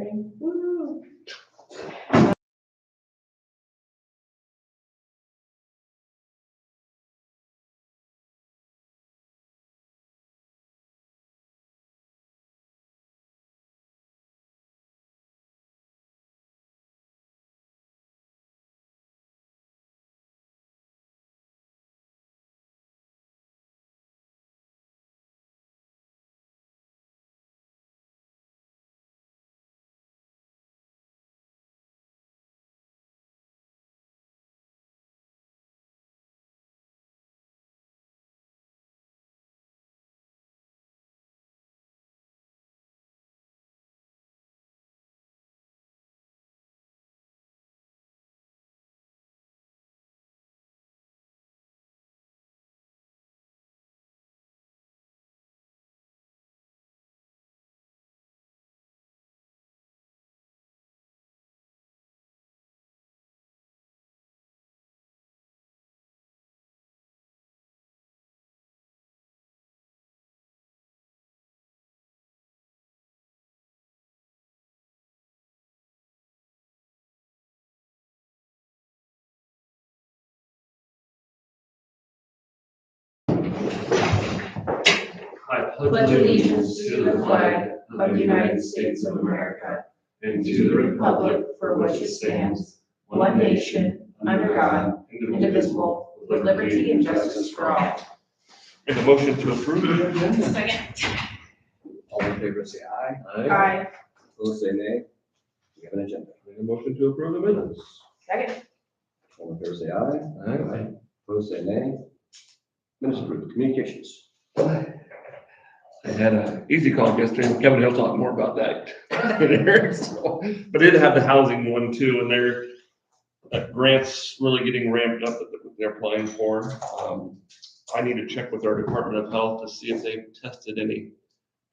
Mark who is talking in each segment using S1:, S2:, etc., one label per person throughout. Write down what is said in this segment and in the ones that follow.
S1: exciting. Woo.
S2: I pledge allegiance to the flag of the United States of America and to the republic for which it stands, one nation, under God, indivisible, with liberty and justice for all.
S3: Make a motion to approve.
S1: Second.
S4: All in favor, say aye.
S1: Aye.
S4: Opposed, say nay. We have an agenda.
S3: Make a motion to approve the minutes.
S1: Second.
S4: All in favor, say aye. Aye. Opposed, say nay. Minutes approved. Communications.
S3: I had an easy call yesterday, and Kevin will talk more about that. So, but they did have the housing one too, and their grants really getting ramped up that they're applying for. I need to check with our Department of Health to see if they've tested any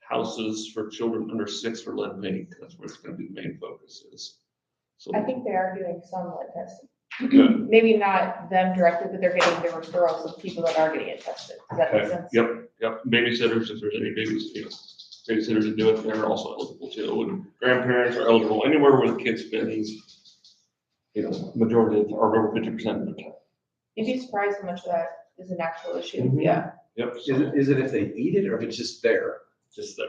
S3: houses for children under 6 for lead paint. That's where it's gonna be the main focus is. So,
S1: I think they are doing some lead testing.
S3: good.
S1: Maybe not them directly, but they're getting the referrals of people that are getting it tested. Does that make
S3: Okay.
S1: sense?
S3: Yep, babysitters, if there's any babysitters that do it, they're also eligible too, and grandparents are eligible anywhere where the kid spends, majority of, or over 50% of the time.
S1: You'd be surprised how much of that is an actual issue.
S3: Mhm.
S1: Yeah.
S3: Yep,
S4: Is it if they eat it or if it's just there?
S3: just there.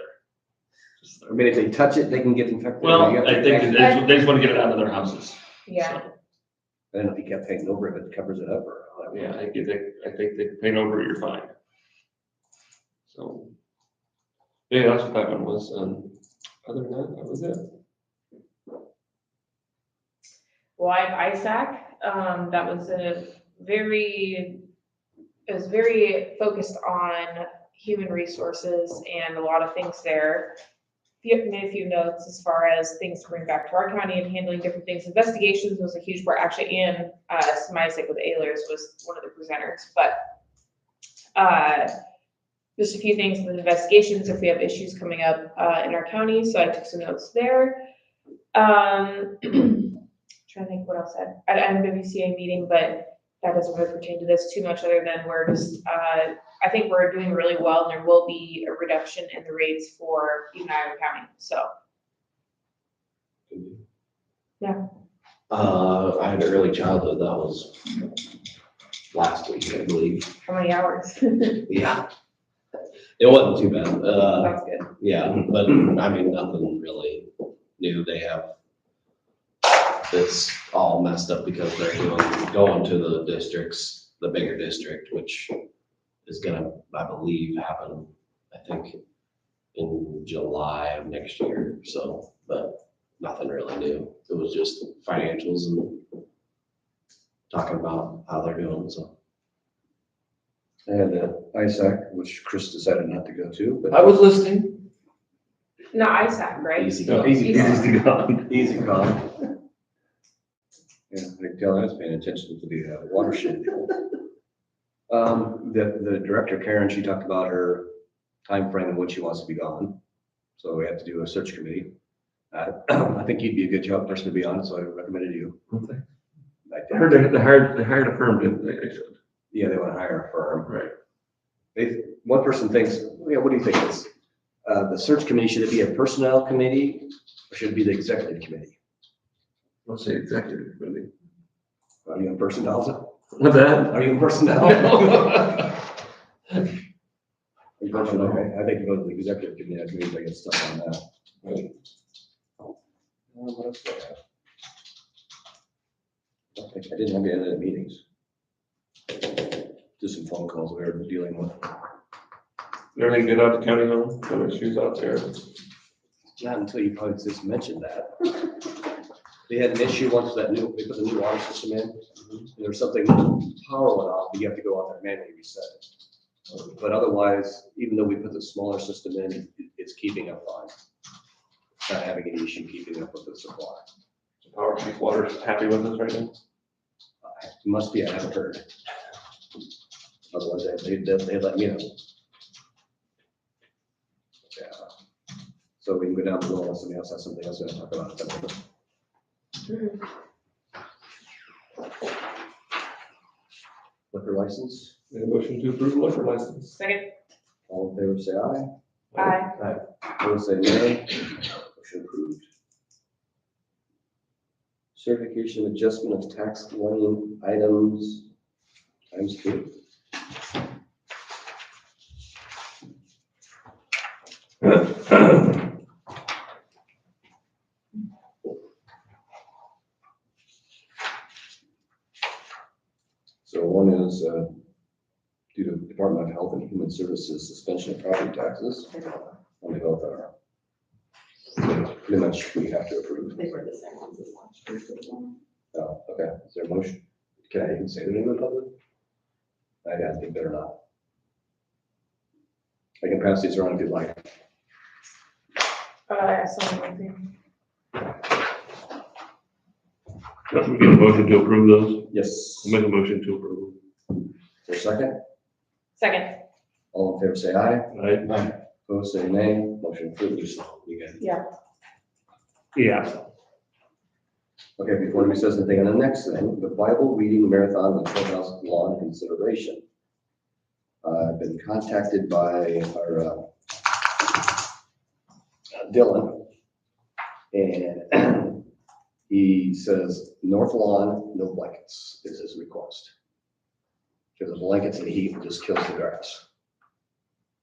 S3: Just there.
S4: I mean, if they touch it, they can get infected.
S3: Well,
S4: You have to-
S3: I think they just want to get it out of their houses.
S1: Yeah.
S3: So,
S4: I don't know if you kept painting over it, if it covers it up or. how that
S3: yeah,
S4: works.
S3: I think they paint over it, you're fine. So, yeah, that's what that one was. Other than that was it.
S1: Well, I have ISAC. That was it was very focused on human resources and a lot of things there. Made a few notes as far as things to bring back to our county and handling different things. Investigations was a huge part. Actually, Ann Smisek with Ehlers was one of the presenters, but just a few things with investigations if we have issues coming up in our county. So I took some notes there. Trying to think what else I had an WCA meeting, but that doesn't really pertain to this too much other than we're just, I think we're doing really well and there will be a reduction in the rates for even Iowa County, so. Yeah.
S5: I had early childhood, that was last week, I believe.
S1: How many hours?
S5: Yeah. It wasn't too bad.
S1: That's good.
S5: Yeah, but I mean, nothing really new. They have, it's all messed up because they're going to the districts, the bigger district, which is gonna, I believe, happen, I think, in July of next year. So, but nothing really new. It was just financials and talking about how they're doing, so.
S4: I had the ISAC, which Chris decided not to go to, but.
S3: I was listening.
S1: No, ISAC, right?
S5: Easy
S4: No,
S5: go.
S4: easy
S3: Easy gone.
S4: Easy call. Yeah, I can tell I was paying attention to the watershed. The director, Karen, she talked about her time frame and when she wants to be gone. So we have to do a search committee. I think you'd be a good job person to be on, so I recommended you.
S3: Okay.
S4: I
S3: I heard they hired a firm, didn't they? They said.
S4: Yeah, they want to hire a firm.
S3: Right.
S4: One person thinks, yeah, what do you think is? The search committee, should it be a personnel committee or should it be the executive committee?
S3: Let's say executive committee.
S4: Are you in personnel?
S3: What's that?
S4: Are you in personnel? Personnel, okay. I think you go to the executive committee, that means I get stuck on that. What else do I have? I didn't have any other meetings. Just some phone calls we were dealing with.
S3: Everything good out the county home? No issues out there?
S4: Not until you probably just mentioned that. They had an issue once they put the new water system in. And there was something, power went off, but you have to go out there and manually reset it. But otherwise, even though we put the smaller system in, it's keeping up fine. Not having any issue keeping up with the supply.
S3: Power Chief Water's happy with us right now?
S4: Must be, I haven't heard. Otherwise, they let me know. Yeah. So we can go down below unless somebody else has something else to talk about. Liquor license,
S3: Make a motion to approve liquor license.
S1: Second.
S4: all in favor, say aye.
S1: Aye.
S4: Opposed, say nay. Motion approved. Certification of adjustment of tax lien items ×2. So one is due to Department of Health and Human Services suspension of property taxes. And they both are. So pretty much we have to approve.
S2: They were the same ones as last year.
S4: Oh, okay. Is there a motion? Can I even say the name in public? I think better not. I can pass these around if you'd like.
S1: Something.
S3: We get a motion to approve those.
S4: Yes.
S3: I'll make a motion to approve.
S4: For a second,
S1: Second.
S4: all in favor say aye.
S3: Aye.
S4: Opposed say nay. Motion approved.
S5: You guys.
S1: Yeah.
S3: Yeah.
S4: Okay, before we says anything on the next thing, the Bible reading marathon and clubhouse lawn consideration. I've been contacted by our Dylan, and he says north lawn, no blankets is his request. Because the blankets and the heat just kills the grass.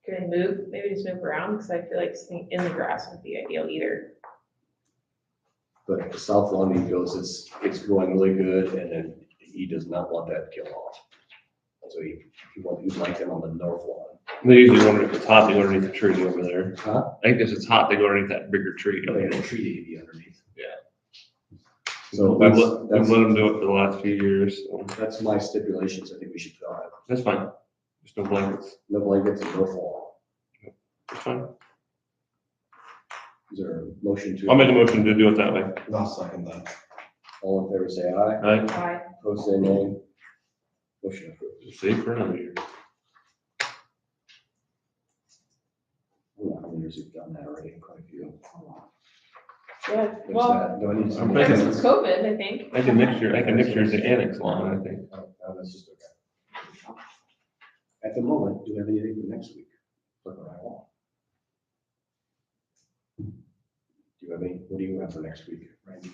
S1: Can we move, maybe just move around, because I feel like sitting in the grass would be ideal either.
S4: But the south lawn, he goes, it's growing really good, and then he does not want that killed off. So he'd like them on the north lawn.
S3: They usually wonder if it's hot, they go underneath the tree over there.
S4: Huh?
S3: I think if it's hot, they go underneath that bigger tree.
S4: They had a tree to be underneath.
S3: Yeah.
S4: So
S3: We've let them do it for the last few years, so
S4: that's my stipulations. I think we should try it.
S3: that's fine. Just no blankets.
S4: No blankets and north lawn.
S3: That's fine.
S4: Is there a motion to?
S3: I'll make a motion to do it that way.
S5: I'll second that.
S4: All in favor, say aye.
S3: Aye.
S1: Aye.
S4: Opposed, say nay. Motion approved.
S3: Save for another year.
S4: I don't know how many years we've done that already, quite a few.
S1: Yeah,
S4: There's
S1: well,
S4: that. Do I need to?
S3: I'm
S1: ever
S3: thinking-
S1: since COVID, I think.
S3: I think next year's the annex lawn, I think.
S4: Oh, that's just okay. At the moment, do we have anything for next week? Look what I want. Do you have any, what do you have for next week, Randy?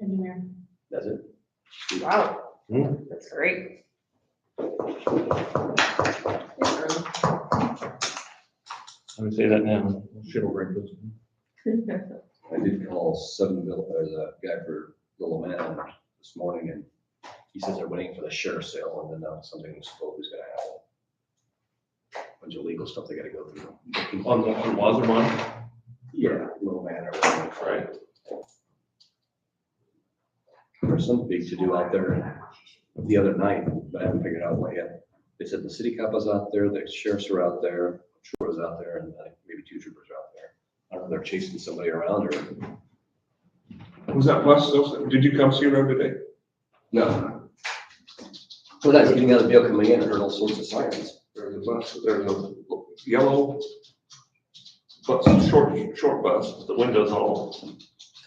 S2: Engineer.
S4: That's it?
S1: Wow,
S3: Hmm.
S1: that's great.
S3: I would say that now. Shit will break those.
S4: I did call Suttonville, or the guy for Little Man this morning, and he says they're waiting for the sheriff's sale, and then something was told was gonna happen. Bunch of legal stuff they gotta go through.
S3: On Wazermont?
S4: Yeah, Little Man or whatever.
S3: Right.
S4: There's some big to do out there the other night, but I haven't figured out what yet. They said the city cop was out there, the sheriffs are out there, trooper was out there, and I think maybe 2 troopers are out there. I don't know if they're chasing somebody around or.
S3: Was that bus, did you come see her today?
S4: No. When I was getting out of the vehicle coming in, I heard all sorts of sirens.
S3: There's a bus, there's a yellow bus, short bus, with the windows all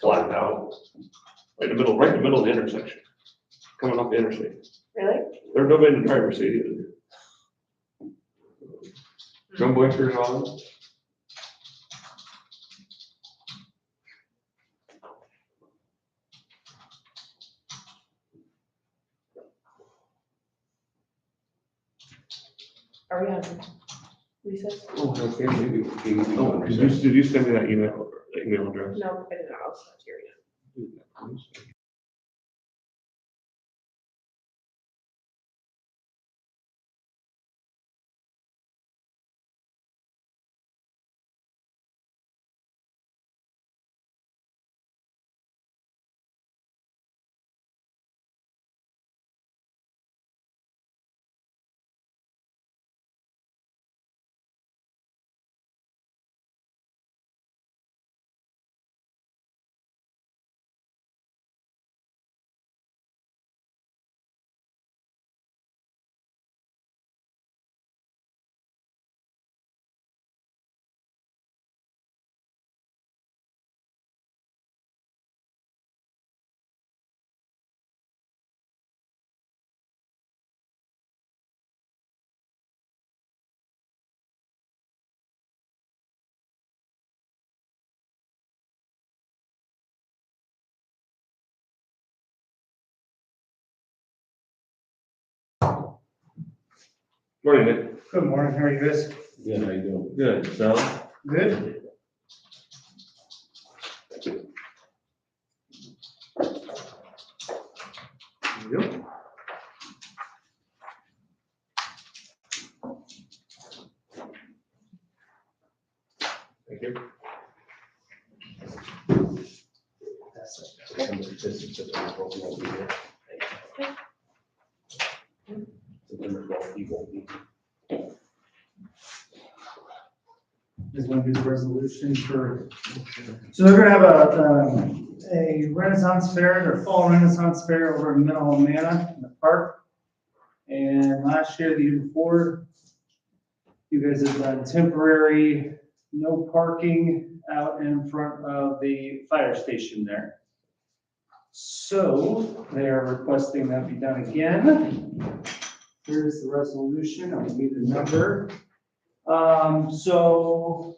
S3: blacked out. Right in the middle of the intersection. coming off the interstate.
S1: Really?
S3: There's nobody in the driver's seat either. Some blinkers on.
S1: Are we on recess?
S3: Oh, okay, maybe. Oh, did you send me that email address?
S1: No, I did not. I'll send it to you again. Morning, Nick.
S2: Good morning, how are you guys?
S5: Yeah, how you doing?
S3: Good, so.
S2: Good.
S3: Yep. Thank you.
S2: Just want to do the resolution for, so they're gonna have a Renaissance fair, their fall Renaissance fair over in Middle Manna in the park. And last year, the year before, you guys have done temporary, no parking out in front of the fire station there. So they are requesting that be done again. Here's the resolution, I'll give you the number. So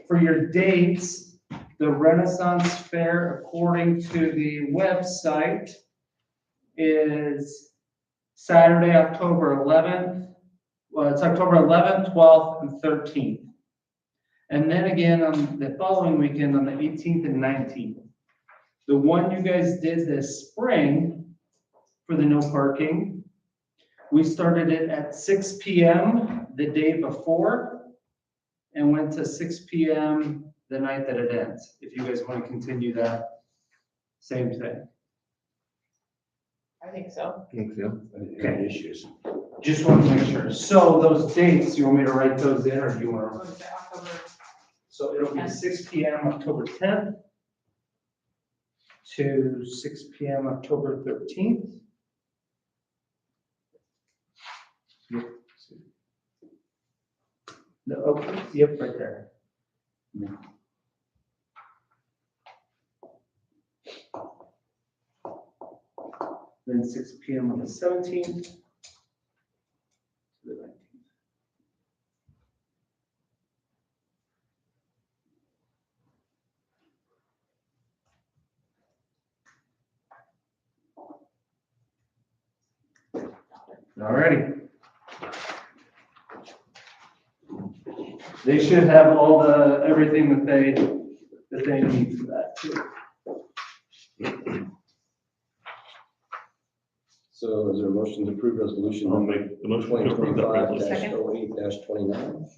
S2: for your dates, the Renaissance Fair, according to the website, is Saturday, October 11th. Well, it's October 11th, 12th, and 13th. And then again on the following weekend on the 18th and 19th. The one you guys did this spring for the no parking, we started it at 6 p.m. the day before and went to 6 p.m. the night that it ends. If you guys want to continue that, same thing.
S1: I think so.
S3: Thanks, yeah.
S4: Any issues?
S2: Just want to make sure. So those dates, you want me to write those in or do you want to?
S1: What is it, October?
S2: So it'll be 6 p.m. October 10th to 6 p.m. October 13th. The, okay, yep, right there. Then 6 p.m. on the 17th. To the 19th. Alrighty. They should have all the, everything that they need for that too.
S4: So is there a motion to approve resolution
S3: I'll make the motion to approve that resolution.
S4: 2025-08-29?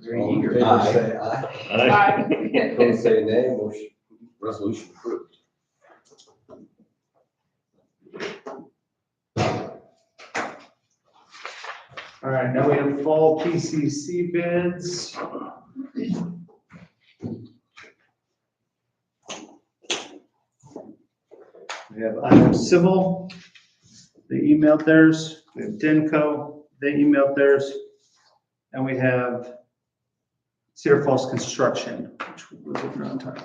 S2: Very
S4: All in
S2: eager.
S4: favor,
S5: Aye.
S4: say aye.
S3: Aye.
S4: Opposed, say nay. Motion, resolution approved.
S2: All right, now we have fall PCC bids. We have Iowa Civil, they emailed theirs. We have Denco, they emailed theirs. And we have Cedar Falls Construction, which was on time.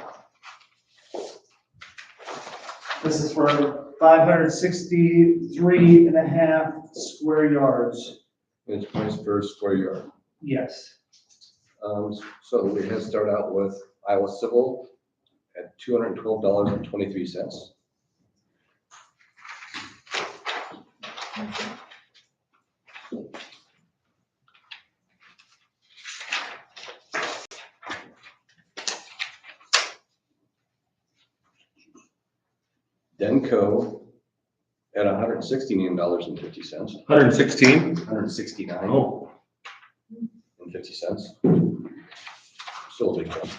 S2: This is for 563.5 square yards.
S4: It's price per square yard.
S2: Yes.
S4: So we have started out with Iowa Civil at $212.23. Denko at $169.50.
S3: 116?
S4: $169.50.
S3: Oh,
S4: Still a big one.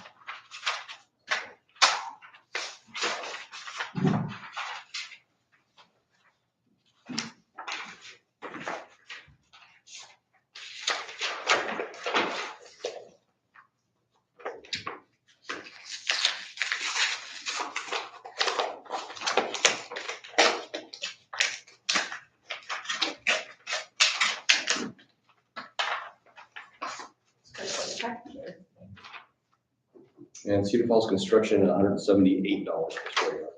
S4: And Cedar Falls Construction at $178 per square yard.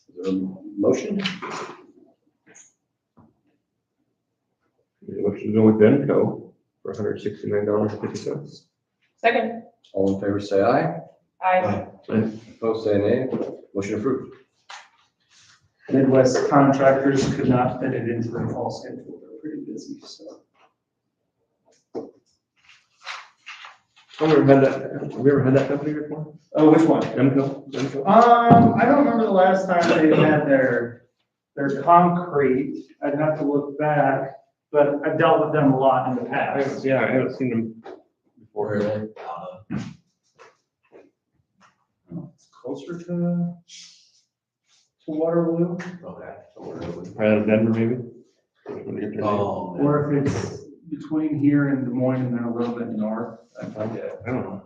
S4: Is there a motion?
S3: what should go with Denko for $169.50?
S1: Second.
S4: All in favor, say aye.
S1: Aye.
S4: Opposed, say nay. Motion approved.
S2: Midwest contractors could not fit it into their fall schedule. They're pretty busy, so.
S3: Have we ever had that company before?
S2: Oh, which one?
S3: Denko?
S2: I don't remember the last time they had their concrete. I'd have to look back, but I've dealt with them a lot in the past.
S3: I haven't seen them before.
S2: It's closer to Waterloo,
S5: Okay.
S3: Probably out of Denver, maybe? When they get their name.
S5: Oh.
S2: or if it's between here and Des Moines and then a little bit north.
S3: I don't know.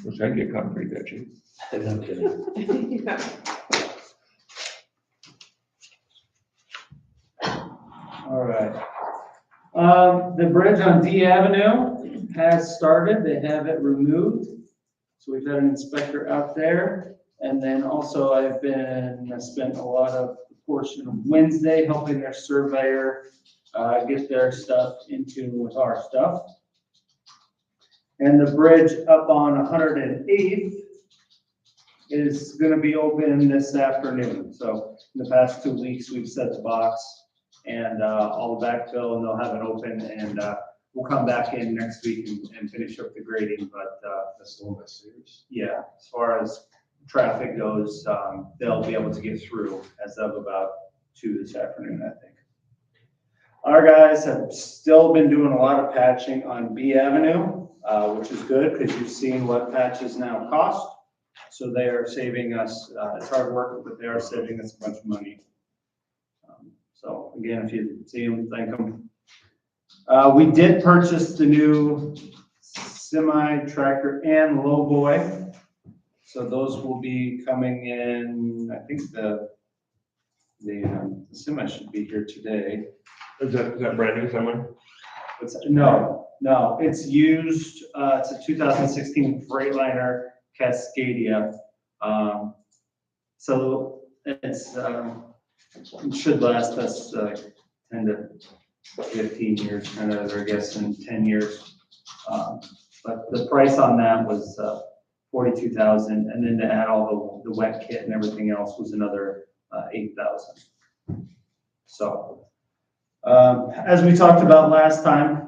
S3: Wish I'd get concrete that cheap.
S4: No kidding.
S2: All right. The bridge on D Avenue has started. They have it removed. So we've had an inspector out there. And then also I spent a lot of portion of Wednesday helping their surveyor get their stuff into our stuff. And the bridge up on 108th is gonna be open this afternoon. So in the past 2 weeks, we've set the box and all the backfill, and they'll have it open, and we'll come back in next week and finish up the grading, but
S4: That's the one by Sears.
S2: yeah, as far as traffic goes, they'll be able to get through as of about 2 this afternoon, I think. Our guys have still been doing a lot of patching on B Avenue, which is good because you've seen what patches now cost. So they are saving us, it's hard work, but they are saving us a bunch of money. So again, if you see them, thank them. We did purchase the new semi tractor and lowboy. So those will be coming in, I think the semi should be here today.
S3: Is that brand new somewhere?
S2: No, it's used, it's a 2016 Freightliner Cascadia. So it's, it should last us 10 to 15 years, kind of, I guess, in 10 years. But the price on that was $42,000, and then to add all the wet kit and everything else was another $8,000. So as we talked about last time,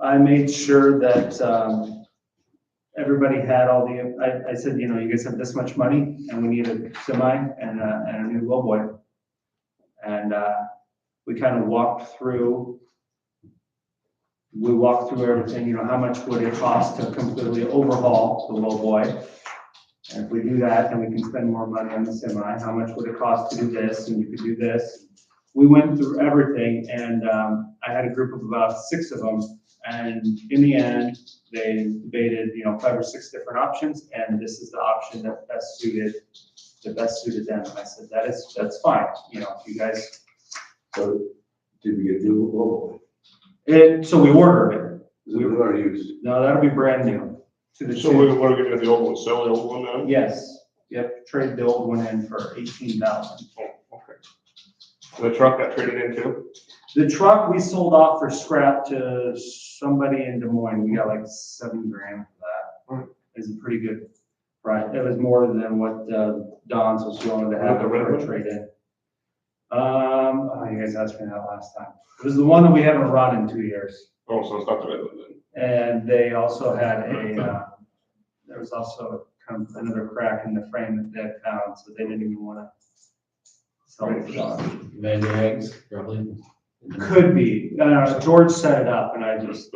S2: I made sure that everybody had all the, I said, you know, you guys have this much money and we need a semi and a new lowboy. And we kind of walked through everything, you know, how much would it cost to completely overhaul the lowboy? And if we do that, then we can spend more money on the semi. How much would it cost to do this? And you could do this. We went through everything, and I had a group of about 6 of them. And in the end, they debated, you know, 5 or 6 different options, and this is the option that best suited the best suited them. And I said, that's fine, you know, if you guys,
S4: So did we get new logo?
S2: so we ordered it.
S4: We already used.
S2: No, that'll be brand new to the
S3: So
S2: tune.
S3: we want to get rid of the old one, sell the old one now?
S2: Yes, yep, trade the old one in for 18,000.
S3: Oh, okay. The truck got traded in too?
S2: The truck we sold off for scrap to somebody in Des Moines. We got like $7,000 for that.
S3: Right.
S2: It's a pretty good price. It was more than what Don's was willing to have
S3: The red
S2: for a
S3: one?
S2: trade in. Oh, you guys asked me that last time. It was the one that we haven't run in 2 years.
S3: Oh, so it's not the red one then?
S2: And they also had there was also kind of another crack in the frame that they had found, so they didn't even want to sell it.
S5: Van Eggs, probably.
S2: Could be. George set it up and I just,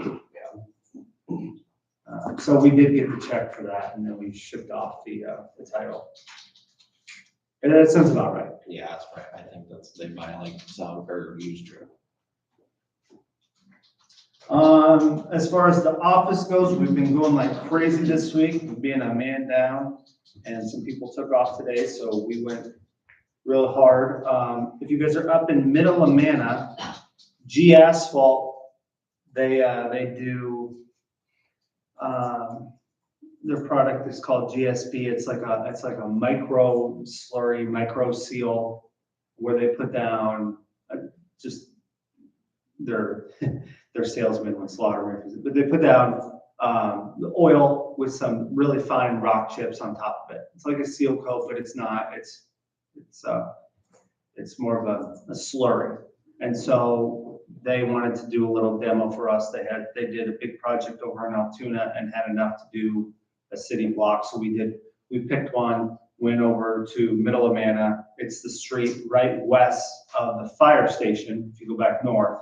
S2: so we did get the check for that and then we shipped off the title. And that sounds about right.
S5: Yeah, that's right. I think they buy like some or used truck.
S2: As far as the office goes, we've been going like crazy this week, being a man down and some people took off today, so we went real hard. If you guys are up in Middle Amana, G Asphalt, they do, their product is called GSB. It's like a micro slurry, micro seal, where they put down just their salesman with slaughter, but they put down the oil with some really fine rock chips on top of it. It's like a seal coat, but it's not. It's more of a slurry. And so they wanted to do a little demo for us. They did a big project over in Altoona and had enough to do a city block. So we picked one, went over to Middle Amana. It's the street right west of the fire station. If you go back north,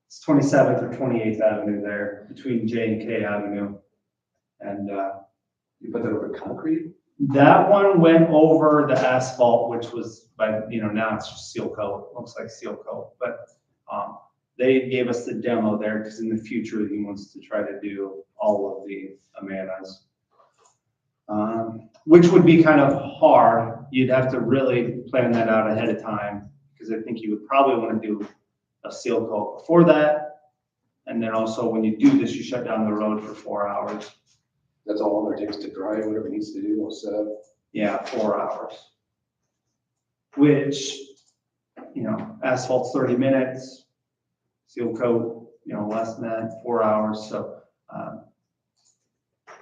S2: it's 27th or 28th Avenue there between J and K Avenue. And
S4: You put that over concrete?
S2: that one went over the asphalt, which was now it's just seal coat. It looks like seal coat, but they gave us the demo there because in the future he wants to try to do all of the Amanas, which would be kind of hard. You'd have to really plan that out ahead of time because I think you would probably want to do a seal coat before that. And then also when you do this, you shut down the road for 4 hours.
S4: That's all it takes to dry whatever it needs to do, we'll set up.
S2: Yeah, 4 hours. Which, asphalt's 30 minutes, seal coat, less than that, 4 hours, so.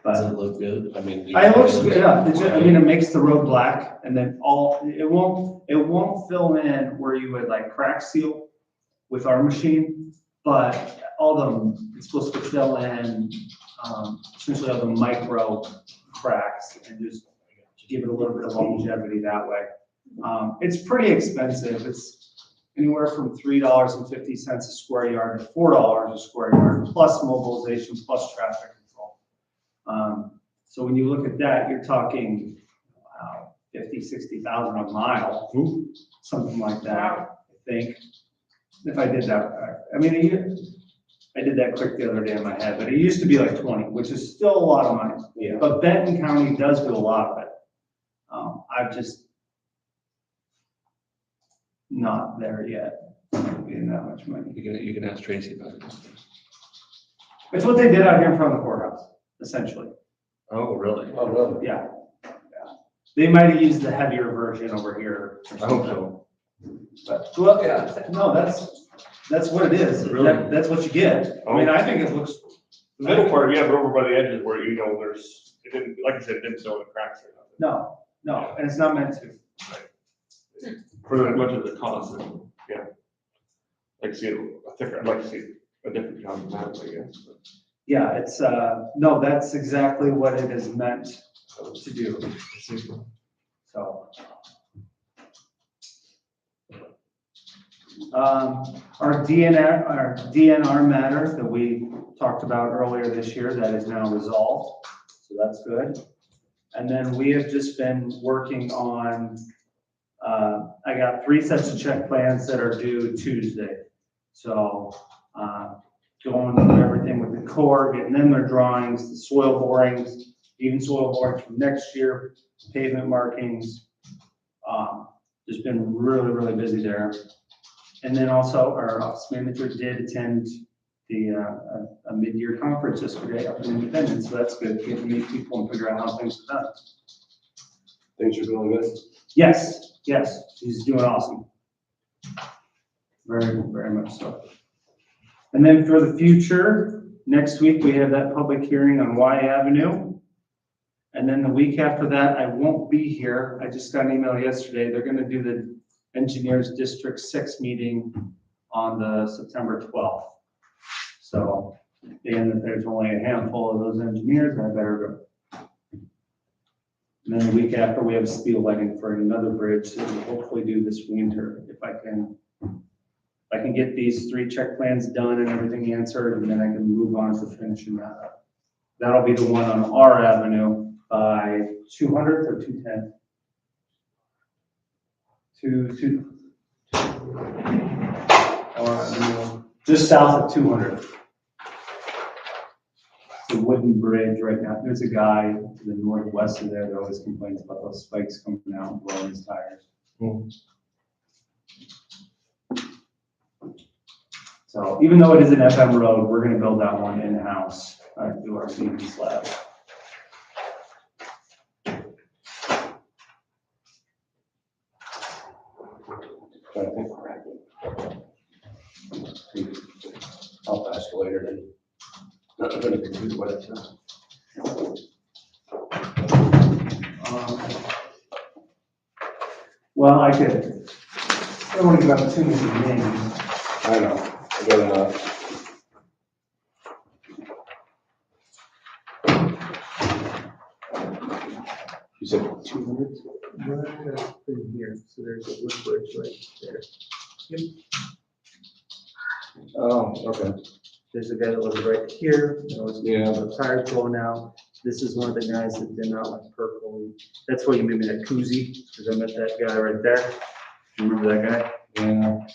S5: Does
S2: But
S5: it look good? I mean.
S2: it looks good, yeah, it makes the road black and then it won't fill in where you would like crack seal with our machine, but it's supposed to fill in, essentially all the micro cracks and just give it a little bit of longevity that way. It's pretty expensive. It's anywhere from $3.50 a square yard to $4 a square yard, plus mobilization, plus traffic control. So when you look at that, you're talking, wow, 50, 60,000 a mile, something like that, I think. If I did that, I did that quick the other day in my head, but it used to be like 20, which is still a lot of money.
S4: Yeah.
S2: But Benton County does do a lot of it. I've just not there yet, being that much money.
S3: You can ask Tracy about it.
S2: It's what they did out here in front of the courthouse, essentially.
S3: Oh, really?
S4: Oh, really?
S2: Yeah. They might have used the heavier version over here.
S3: I hope so.
S2: But, well, yeah, no, that's what it is.
S3: Really?
S2: That's what you get. I think it looks.
S3: The middle part, yeah, but over by the edges where, it didn't, like I said, it didn't show any cracks or nothing.
S2: No, and it's not meant to.
S3: For as much as it costs, yeah. I'd like to see a different kind of map, I guess. But.
S2: Yeah, it's, no, that's exactly what it is meant to do. So. Our DNR matter that we talked about earlier this year, that is now resolved, so that's good. And then we have just been working on, I got 3 sets of check plans that are due Tuesday. So going through everything with the Corps, getting them their drawings, the soil borings, even soil borings from next year, pavement markings, Just been really, really busy there. And then also our office manager did attend the, a mid-year conference yesterday up in Independence, so that's good, getting to meet people and figure out how things are done.
S4: Things are going good.
S2: Yes, he's doing awesome. Very, very much so. And then for the future, next week we have that public hearing on Y Avenue. And then the week after that, I won't be here. I just got an email yesterday. They're gonna do the Engineers District 6 meeting on the September 12th. So, being that there's only a handful of those engineers, I better go. And then the week after, we have a steel lighting for another bridge that we'll hopefully do this winter, if I can get these 3 check plans done and everything answered, and then I can move on to finishing that up. That'll be the one on our avenue by 200th or 210th? Just south of 200th. The wooden bridge right now. There's a guy to the northwest of there that always complains about those spikes coming out and blowing his tires. So even though it is an FM road, we're gonna build that one in-house, do our beam slab.
S4: I'll ask you later then. Not gonna confuse what it's not.
S2: Well, I don't want to give out too many names.
S4: I know, I gotta, you said 200?
S2: Here, so there's a wood bridge right there.
S4: Oh, okay.
S2: There's a guy that lives right here, that was
S4: Yeah.
S2: the tires blowing out. This is one of the guys that did not like purple. That's why you made me that koozie, because I met that guy right there. You remember that guy?
S4: Yeah.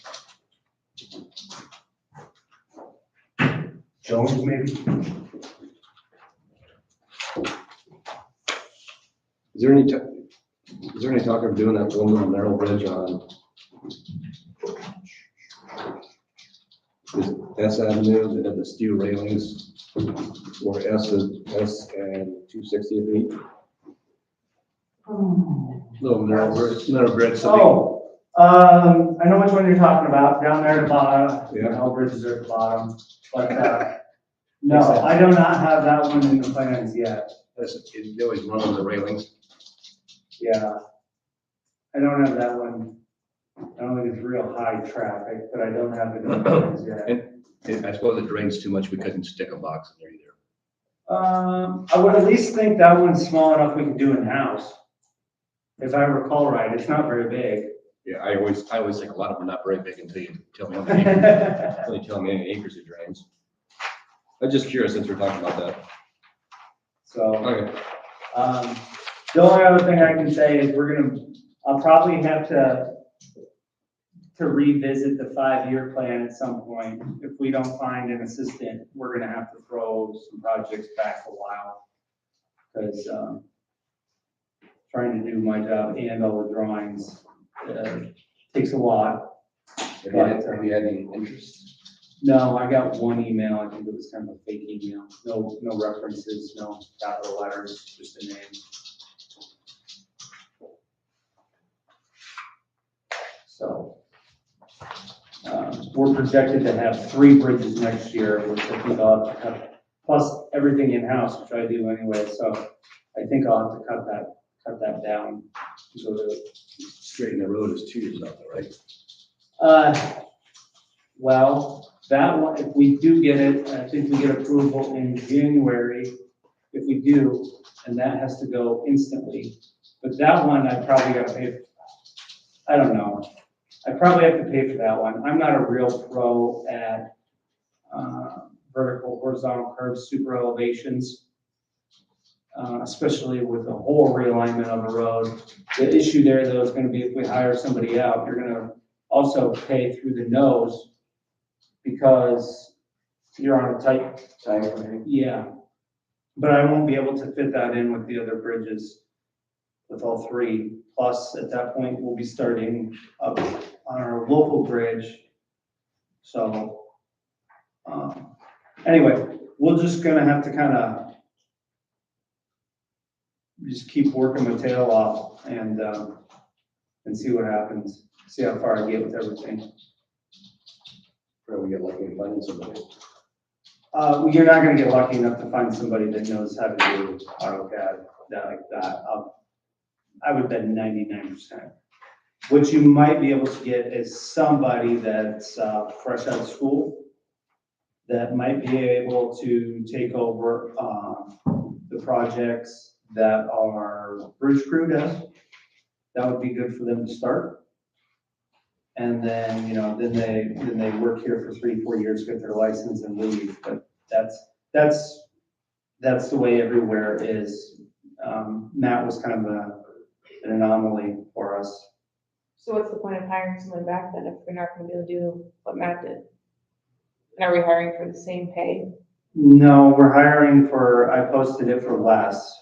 S2: Jones, maybe?
S4: Is there any talk of doing that one little narrow bridge on S Avenue that had the steel railings or S and 260 feet? Little narrow bridge.
S2: Oh, I know which one you're talking about, down there at the bottom.
S4: Yeah.
S2: All bridges are at the bottom, but, no, I do not have that one in the plans yet.
S4: They always run on the railings.
S2: Yeah. I don't have that one. I don't think it's real high traffic, but I don't have it in the plans yet.
S4: And I suppose it drains too much, we couldn't stick a box in there either.
S2: I would at least think that one's small enough we can do in-house. If I recall right, it's not very big.
S4: Yeah, I always think a lot of them are not very big until you tell me how many acres it drains. I'm just curious since we're talking about that.
S2: So,
S4: Okay.
S2: the only other thing I can say is I'll probably have to revisit the 5-year plan at some point. If we don't find an assistant, we're gonna have to throw some projects back a while. Because, trying to do my job and all the drawings, takes a lot.
S4: Have you had any interest?
S2: No, I got one email, I think it was kind of a fake email, no references, no capital letters, just a name. So, we're projected to have 3 bridges next year, which I think I'll have to cut, plus everything in-house, which I do anyway, so I think I'll have to cut that down. So
S4: Straighten the road is 2 years out there, right?
S2: Well, that one, if we do get it, I think we get approval in January, if we do, and that has to go instantly. But that one, I probably gotta pay, I don't know. I probably have to pay for that one. I'm not a real pro at, vertical, horizontal curves, super elevations. Especially with the whole realignment of a road. The issue there though is gonna be if we hire somebody out, you're gonna also pay through the nose because you're on a tight, yeah. But I won't be able to fit that in with the other bridges, with all 3. plus at that point, we'll be starting up on our local bridge. So, anyway, we're just gonna have to kind of just keep working my tail off and see what happens, see how far I get with everything.
S4: Probably get lucky and find somebody.
S2: Well, you're not gonna get lucky enough to find somebody that knows how to do AutoCAD, that like that. I would bet 99%. What you might be able to get is somebody that's fresh out of school that might be able to take over the projects that our bridge crew does. That would be good for them to start. And then, you know, then they work here for 3-4 years, get their license and leave. But that's the way everywhere is. Matt was kind of an anomaly for us.
S1: So what's the point of hiring someone back then if we're not gonna be able to do what Matt did? And are we hiring for the same pay?
S2: No, we're hiring for, I posted it for less.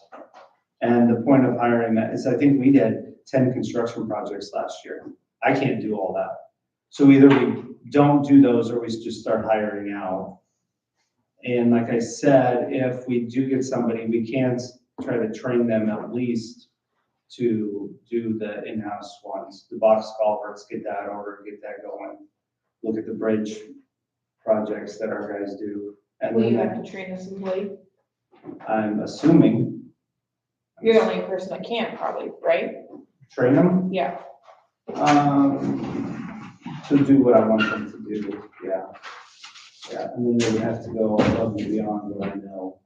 S2: And the point of hiring that is, I think we did 10 construction projects last year. I can't do all that. So either we don't do those or we just start hiring out. And like I said, if we do get somebody, we can try to train them at least to do the in-house ones, the box culverts, get that ordered, get that going. Look at the bridge projects that our guys do. And
S1: Will you
S2: then
S1: have to train this employee?
S2: I'm assuming.
S1: You're the only person that can probably, right?
S2: Train them,
S1: Yeah.
S2: to do what I want them to do, yeah. Yeah, and then they would have to go above and beyond what I know.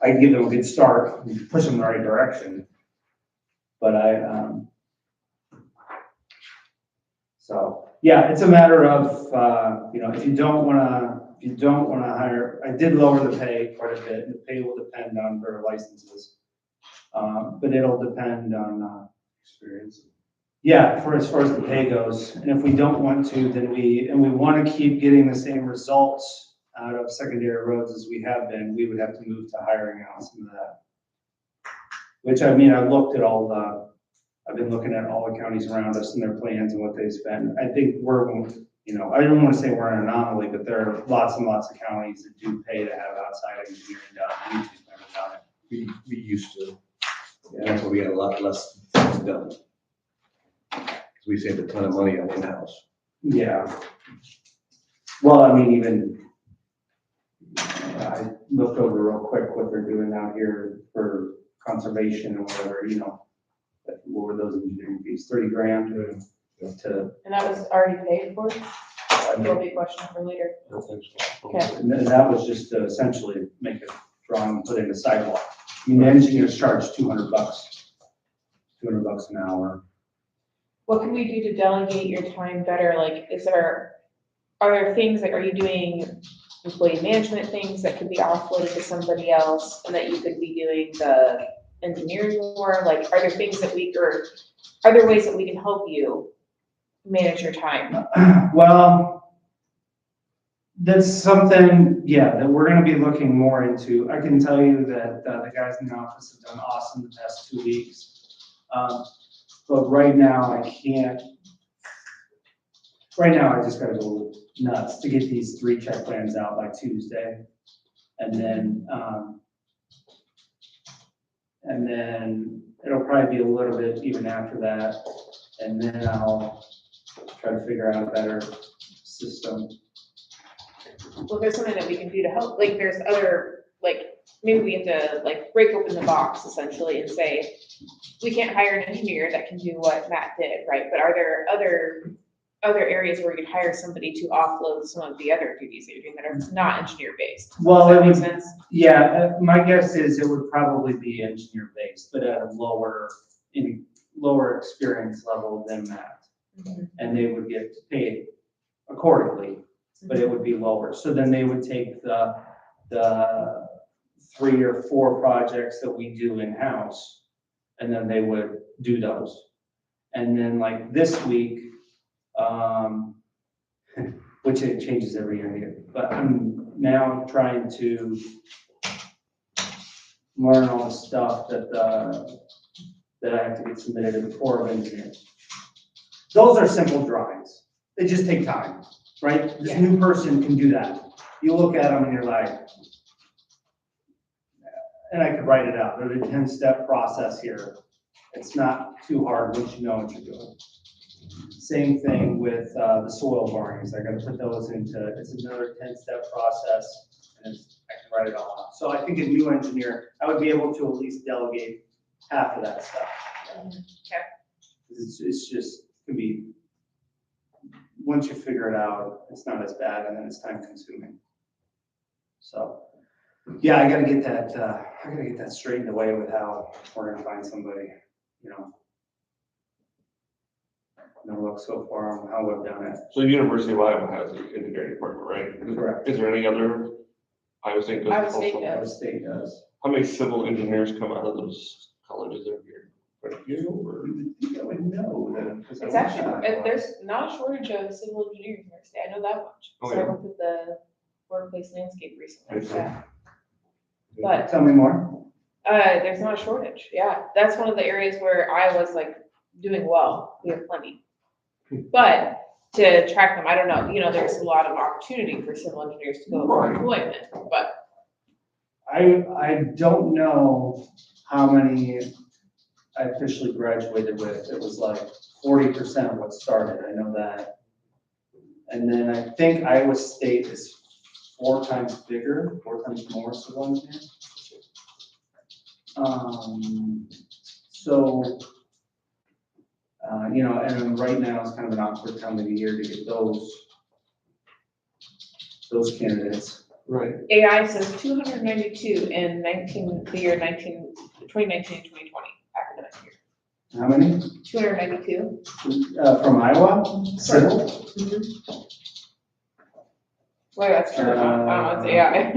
S2: I can give them a good start, and push them in the right direction. But so, yeah, it's a matter of, you know, if you don't wanna hire, I did lower the pay quite a bit, and the pay will depend on their licenses. But it'll depend on,
S4: Experience.
S2: yeah, for as far as the pay goes, and if we don't want to, then we want to keep getting the same results out of secondary roads as we have been, we would have to move to hiring out some of that. Which, I mean, I've been looking at all the counties around us and their plans and what they spend. I think we're, you know, I don't want to say we're an anomaly, but there are lots and lots of counties that do pay to have outside engineering done. We've just never done it.
S4: We used to. Yeah, that's why we had a lot less things done. We saved a ton of money on in-house.
S2: Yeah. Well, I mean, even, I looked over real quick what they're doing out here for conservation or whatever, you know. What were those engineering fees, 30 grand to,
S1: And that was already paid for? That'll be a question for later. Okay.
S2: and then that was just to essentially make a drawing and put in a sidewalk. I mean, the engineers charge $200 an hour.
S1: What can we do to delegate your time better? Like, are there things, like, are you doing employee management things that could be offloaded to somebody else and that you could be doing the engineering more? Like, are there things that or are there ways that we can help you manage your time?
S2: Well, that's something, yeah, that we're gonna be looking more into. I can tell you that the guys in the office have done awesome the past 2 weeks. But right now I can't, right now I just gotta go nuts to get these 3 check plans out by Tuesday. And then it'll probably be a little bit even after that. And then I'll try to figure out a better system.
S1: Well, there's something that we can do to help, like, there's other, like, maybe we have to, like, break open the box essentially and say, we can't hire an engineer that can do what Matt did, right? But are there other areas where we could hire somebody to offload some of the other duties that you're doing that are not engineer based?
S2: Well,
S1: Does that make sense?
S2: Yeah, my guess is it would probably be engineer based, but at a lower experience level than that.
S1: Mhm.
S2: And they would get paid accordingly, but it would be lower. So then they would take the 3 or 4 projects that we do in-house, and then they would do those. And then like this week, which it changes every year here, but I'm now trying to learn all the stuff that that I have to get submitted to the Corps of Engineers. Those are simple drawings. They just take time, right? This new person can do that. You look at them and you're like, and I could write it out. There's a 10-step process here. It's not too hard once you know what you're doing. Same thing with the soil borings. I gotta put those into, it's another 10-step process, and I can write it all out. So I think a new engineer, I would be able to at least delegate half of that stuff.
S1: Okay.
S2: It's just, can be, once you figure it out, it's not as bad, and then it's time consuming. So, yeah, I gotta get that straightened away with how we're gonna find somebody, you know. I'm gonna look so far on how we've done it.
S3: So University of Iowa has an engineering department, right?
S2: Correct.
S3: Is there any other, Iowa State does?
S1: Iowa State
S3: also?
S1: does.
S2: Iowa State does.
S3: How many civil engineers come out of those colleges every year? Quite a few, or?
S2: You would think I would know that. 'cause I
S1: It's
S2: went
S1: actually,
S2: to Iowa.
S1: there's not a shortage of civil engineers in our state, I know that much.
S3: Oh,
S1: So
S3: yeah.
S1: I worked with the workplace landscape recently,
S3: I see.
S1: yeah. But,
S2: Tell me more.
S1: there's not a shortage, yeah, that's one of the areas where Iowa's like doing well, we have plenty. But to track them, I don't know, you know, there's a lot of opportunity for civil engineers to go for
S3: Right.
S1: employment, but
S2: I don't know how many I officially graduated with. It was like 40% of what started, I know that. And then I think Iowa State is 4 times bigger, 4 times more civil engineers. So, you know, and then right now it's kind of an awkward time of the year to get those candidates.
S3: Right.
S1: AI says 292 in 2019 and 2020 academic year.
S2: How many?
S1: 292.
S2: From Iowa? Civil?
S1: Wait, that's true, I don't know, it's AI.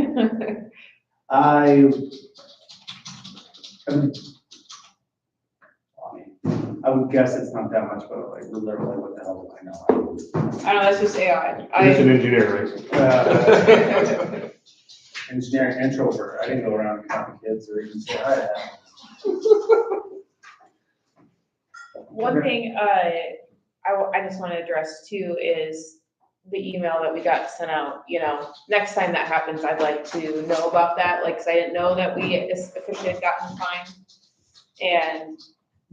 S2: I would guess it's not that much, but like literally what the hell do I know?
S1: I know, that's just AI.
S3: He's an engineer, right?
S2: Engineering introvert. I didn't go around counting kids or even say hi to them.
S1: One thing, I just want to address too is the email that we got sent out, you know, next time that happens, I'd like to know about that, like, 'cause I didn't know that we officially had gotten fined. And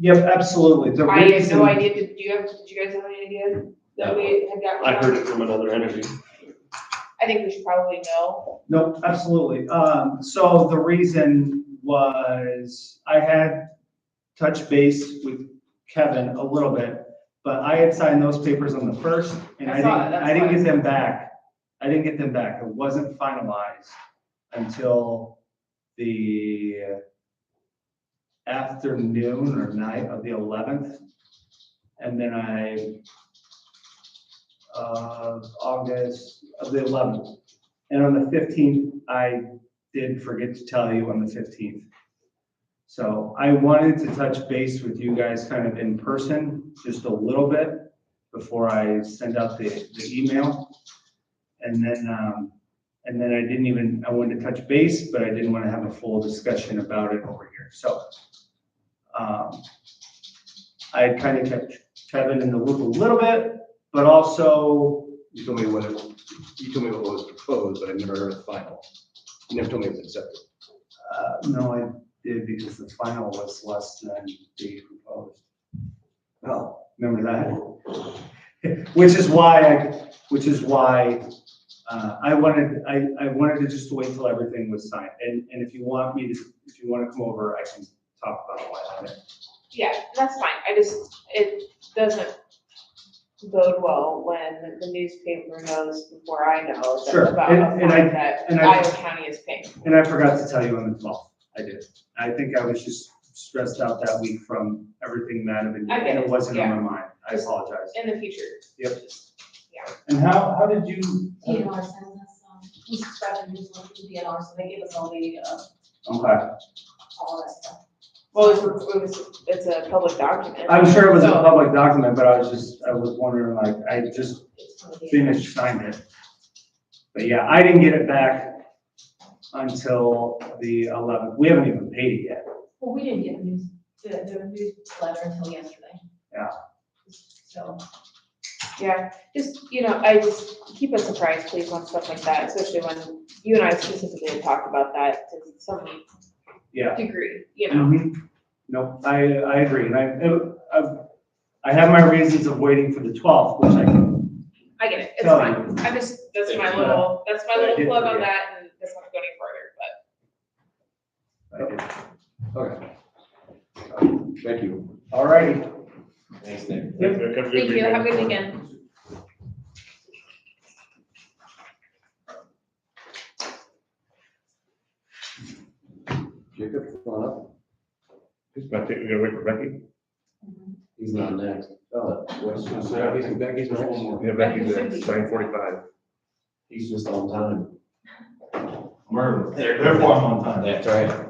S2: Yep, absolutely. The
S1: I had
S2: reason-
S1: no idea, did you guys have any idea that we had gotten?
S3: I heard it from another entity.
S1: I think we should probably know.
S2: No, absolutely. So the reason was I had touched base with Kevin a little bit, but I had signed those papers on the first and
S1: I saw that, that's
S2: I didn't
S1: why.
S2: get them back. I didn't get them back. It wasn't finalized until the afternoon or night of the 11th. And then August of the 11th. And on the 15th, I did forget to tell you on the 15th. So I wanted to touch base with you guys kind of in person, just a little bit before I send out the email. And then I wanted to touch base, but I didn't want to have a full discussion about it over here. So I kind of kept Kevin in the loop a little bit, but also.
S4: You told me what was proposed, but I never heard of the final. You never told me it was accepted.
S2: No, I did because the final was less than the proposed.
S4: Oh,
S2: Remember that? Which is why I wanted to just wait till everything was signed. And if you want to come over, I can talk about why I did.
S1: Yeah, that's fine. It doesn't bode well when the newspaper knows before I know
S2: Sure,
S1: about
S2: and
S1: a fine that
S2: and I-
S1: Iowa County is paying.
S2: And I forgot to tell you on the 12th. I did. I think I was just stressed out that week from everything that had been,
S1: I get
S2: and
S1: it,
S2: it wasn't on
S1: yeah.
S2: my mind. I apologize.
S1: In the future.
S2: Yep.
S1: Yeah.
S2: And how did you?
S6: DNR sends us, we subscribe to newsletter to DNR, so they give us all the,
S2: Okay.
S6: all that stuff.
S1: Well, it's a public document.
S2: I'm sure it was a
S1: So-
S2: public document, but I was wondering, like, I just
S6: It's from the DNR.
S2: finished signing it. But yeah, I didn't get it back until the 11th. We haven't even paid it yet.
S6: Well, we didn't get news. the newsletter until yesterday.
S2: Yeah.
S6: So,
S1: Yeah, just, I just keep us surprised, please, on stuff like that, especially when you and I specifically have talked about that to some
S2: Yeah.
S1: degree,
S2: Mhm. No, I agree, and I have my reasons of waiting for the 12th, which I can
S1: I get it, it's
S2: tell
S1: fine.
S2: you.
S1: That's my
S2: Yeah.
S1: little
S2: I did
S1: plug on
S2: forget.
S1: that, and doesn't have to go any further,
S2: I did.
S4: Okay. Thank you.
S2: All righty.
S5: Thanks, Nick.
S1: but, thank you, have a good weekend.
S4: Jacob, come on up.
S3: Just about to, we gotta wait for Becky.
S5: He's not next.
S4: Oh, Becky's next.
S3: Yeah, Becky's at 9:45.
S5: He's just on time.
S2: Therefore, I'm on time.
S5: That's right.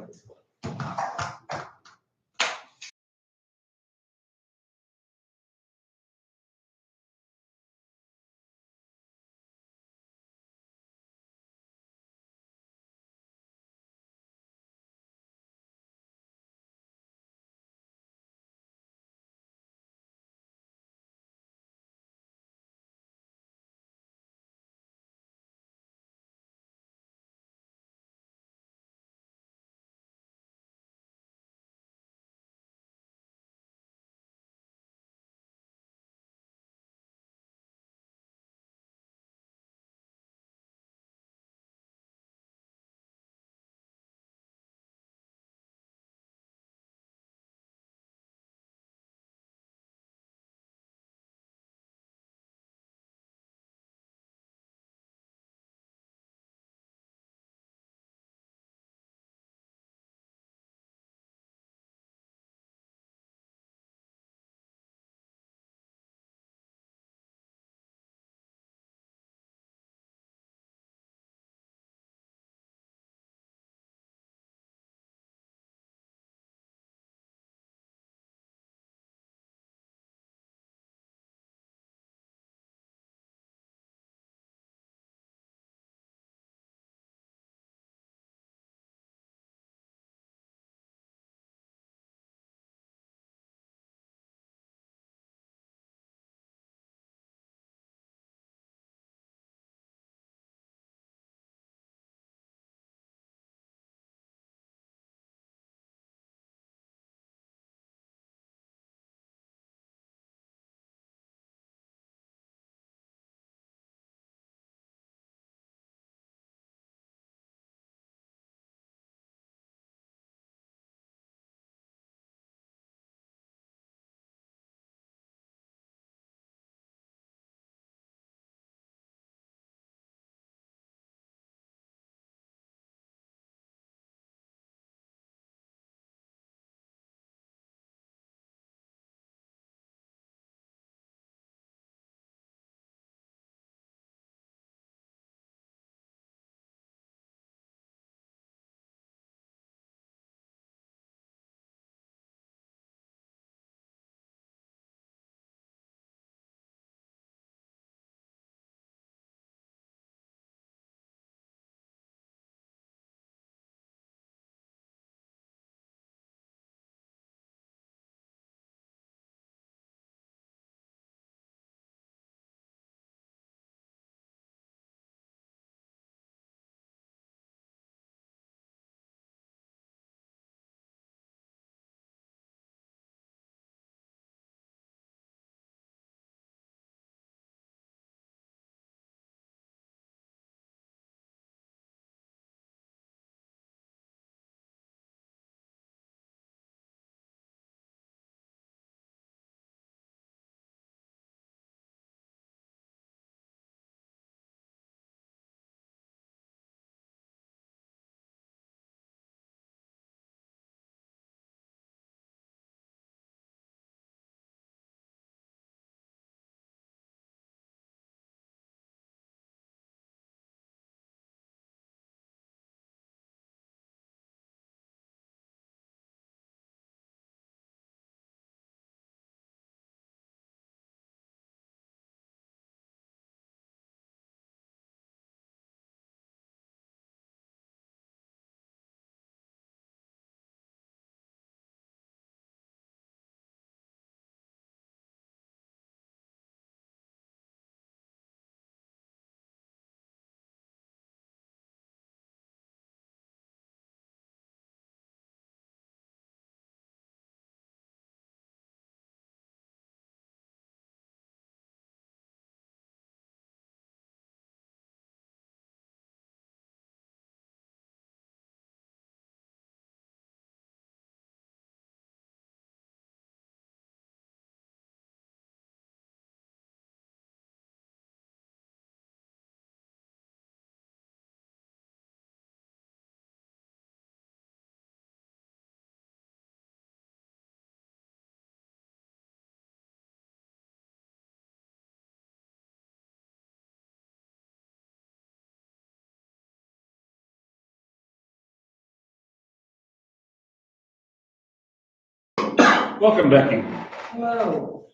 S3: Welcome, Becky.
S2: Hello.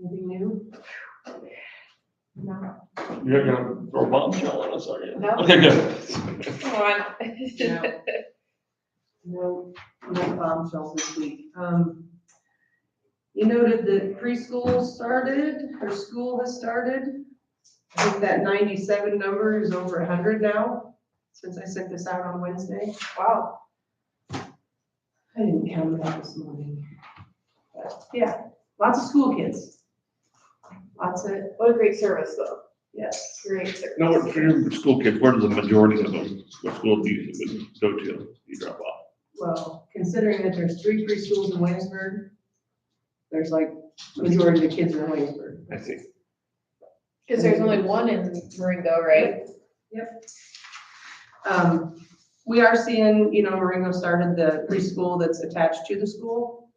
S2: Anything new? No.
S3: You're gonna throw a bombshell on us, are you?
S1: No.
S3: Okay, good.
S1: Come on.
S2: No, no bombshells this week. You noted that preschool started, or school has started. I think that 97 number is over 100 now, since I sent this out on Wednesday.
S1: Wow.
S2: I didn't count it out this morning. But yeah, lots of school kids. Lots of,
S1: What a great service, though.
S2: yes.
S1: Great service.
S3: Now, what, for your school kids, where do the majority of them, what school do you go to, you drop off?
S2: Well, considering that there's 3 preschools in Williamsburg, there's like, majority of the kids are in Williamsburg.
S3: I see.
S1: Because there's only one in Maringo, right?
S2: We are seeing, you know, Maringo started the preschool that's attached to the school.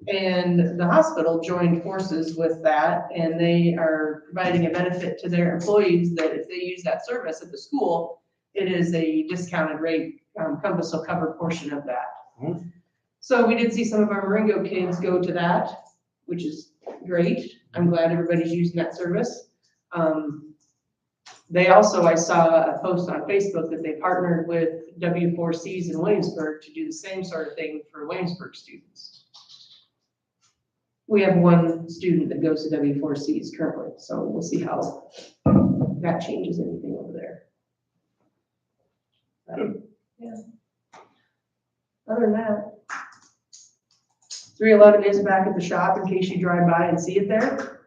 S2: And the hospital joined forces with that, and they are providing a benefit to their employees that if they use that service at the school, it is a discounted rate. Compass will cover a portion of that.
S3: Hmm.
S2: So we did see some of our Maringo kids go to that, which is great. I'm glad everybody's using that service. They also, I saw a post on Facebook that they partnered with W4Cs in Williamsburg to do the same sort of thing for Williamsburg students. We have one student that goes to W4Cs currently, so we'll see how that changes anything over there.
S3: Good.
S2: Yeah. Other than that, 311 is back at the shop in case you drive by and see it there.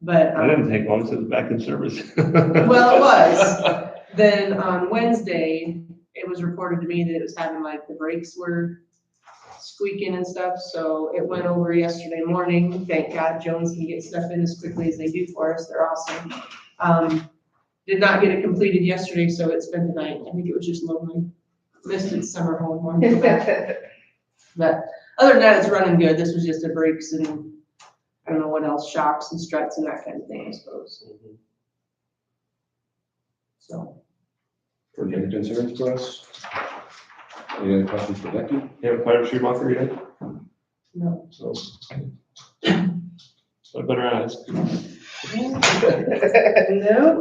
S2: But,
S3: I didn't take one, it says back in service.
S2: well, it was. Then on Wednesday, it was reported to me that it was having like the brakes were squeaking and stuff, so it went over yesterday morning. Thank God Jones can get stuff in as quickly as they do for us. They're awesome. Did not get it completed yesterday, so it spent the night. I think it was just lonely. Missed its summer home. Wanted to go back. But other than that, it's running good. This was just the brakes and I don't know what else, shocks and struts and that kind of thing, I suppose. So.
S4: Any other concerns for us? Any other questions for Becky?
S3: You have a fire Schumacher yet?
S2: No.
S3: So. I better ask.
S2: No,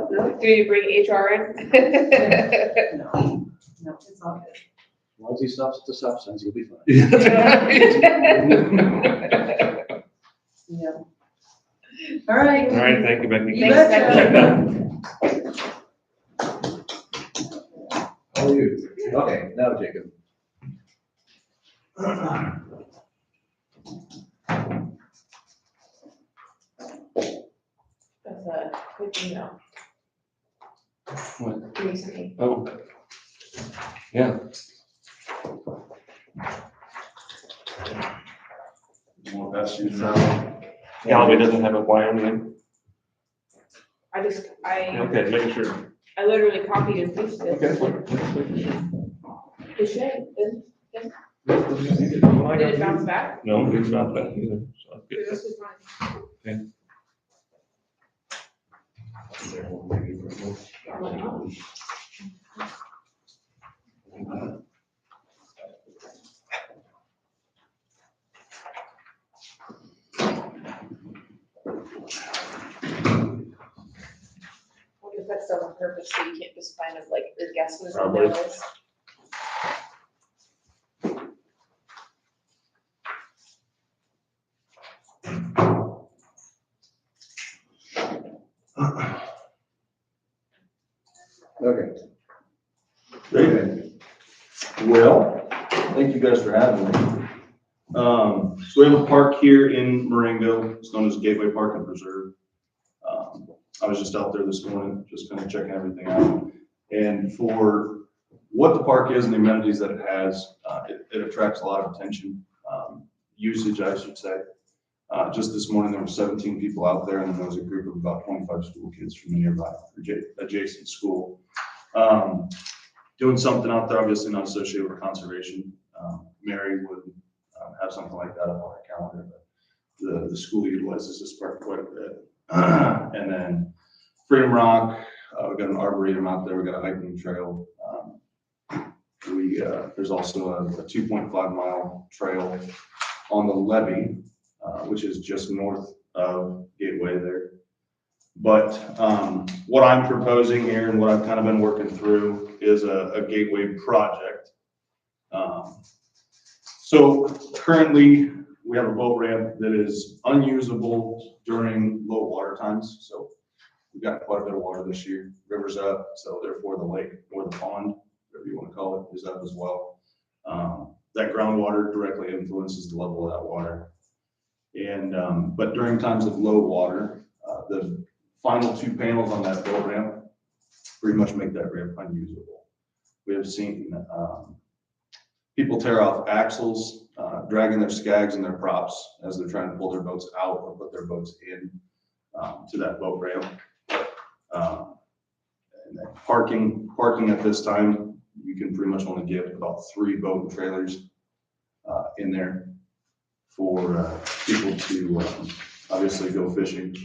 S2: no,
S1: Do you bring HR in?
S2: no, no, it's all good.
S4: As long as he stops at the stop signs, you'll be fine.
S2: Yeah. All right.
S3: All right, thank you, Becky.
S2: You betcha.
S4: How are you? Okay, now Jacob.
S1: That's a quick email.
S3: What?
S1: Recently.
S3: Oh. Yeah.
S7: Well, that's you.
S3: Galloway doesn't have a Wyoming.
S1: I
S3: Okay, making sure.
S1: literally copied and pasted it.
S3: Okay, fine.
S1: The shade, did
S3: Did
S1: it bounce back?
S3: No, it's not that either. So that's good.
S1: This is fine. What if that's done on purpose, so you can't just find it like your guesses on
S3: Probably.
S1: those?
S4: Okay.
S7: Great. Well, thank you guys for having me. So we have a park here in Marengo. It's known as Gateway Park and Preserve. I was just out there this morning, just kind of checking everything out. And for what the park is and the amenities that it has, it attracts a lot of attention, usage, I should say. Just this morning, there were 17 people out there, and then there was a group of about 25 school kids from a nearby adjacent school. Doing something out there, obviously not associated with conservation. Mary would have something like that up on her calendar, but the school utilizes this park quite a bit. And then Freedom Rock, we've got an arboretum out there, we've got a hiking trail. There's also a 2.5 mile trail on the levee, which is just north of Gateway there. But what I'm proposing here and what I've kind of been working through is a gateway project. So currently we have a boat ramp that is unusable during low water times. So we've got quite a bit of water this year. River's up, so therefore the lake or the pond, whatever you want to call it, is up as well. That groundwater directly influences the level of that water. And but during times of low water, the final 2 panels on that boat ramp pretty much make that ramp unusable. We have seen people tear off axles, dragging their skags and their props as they're trying to pull their boats out or put their boats in to that boat ramp. And then parking at this time, you can pretty much only get about 3 boat and trailers in there for people to obviously go fishing.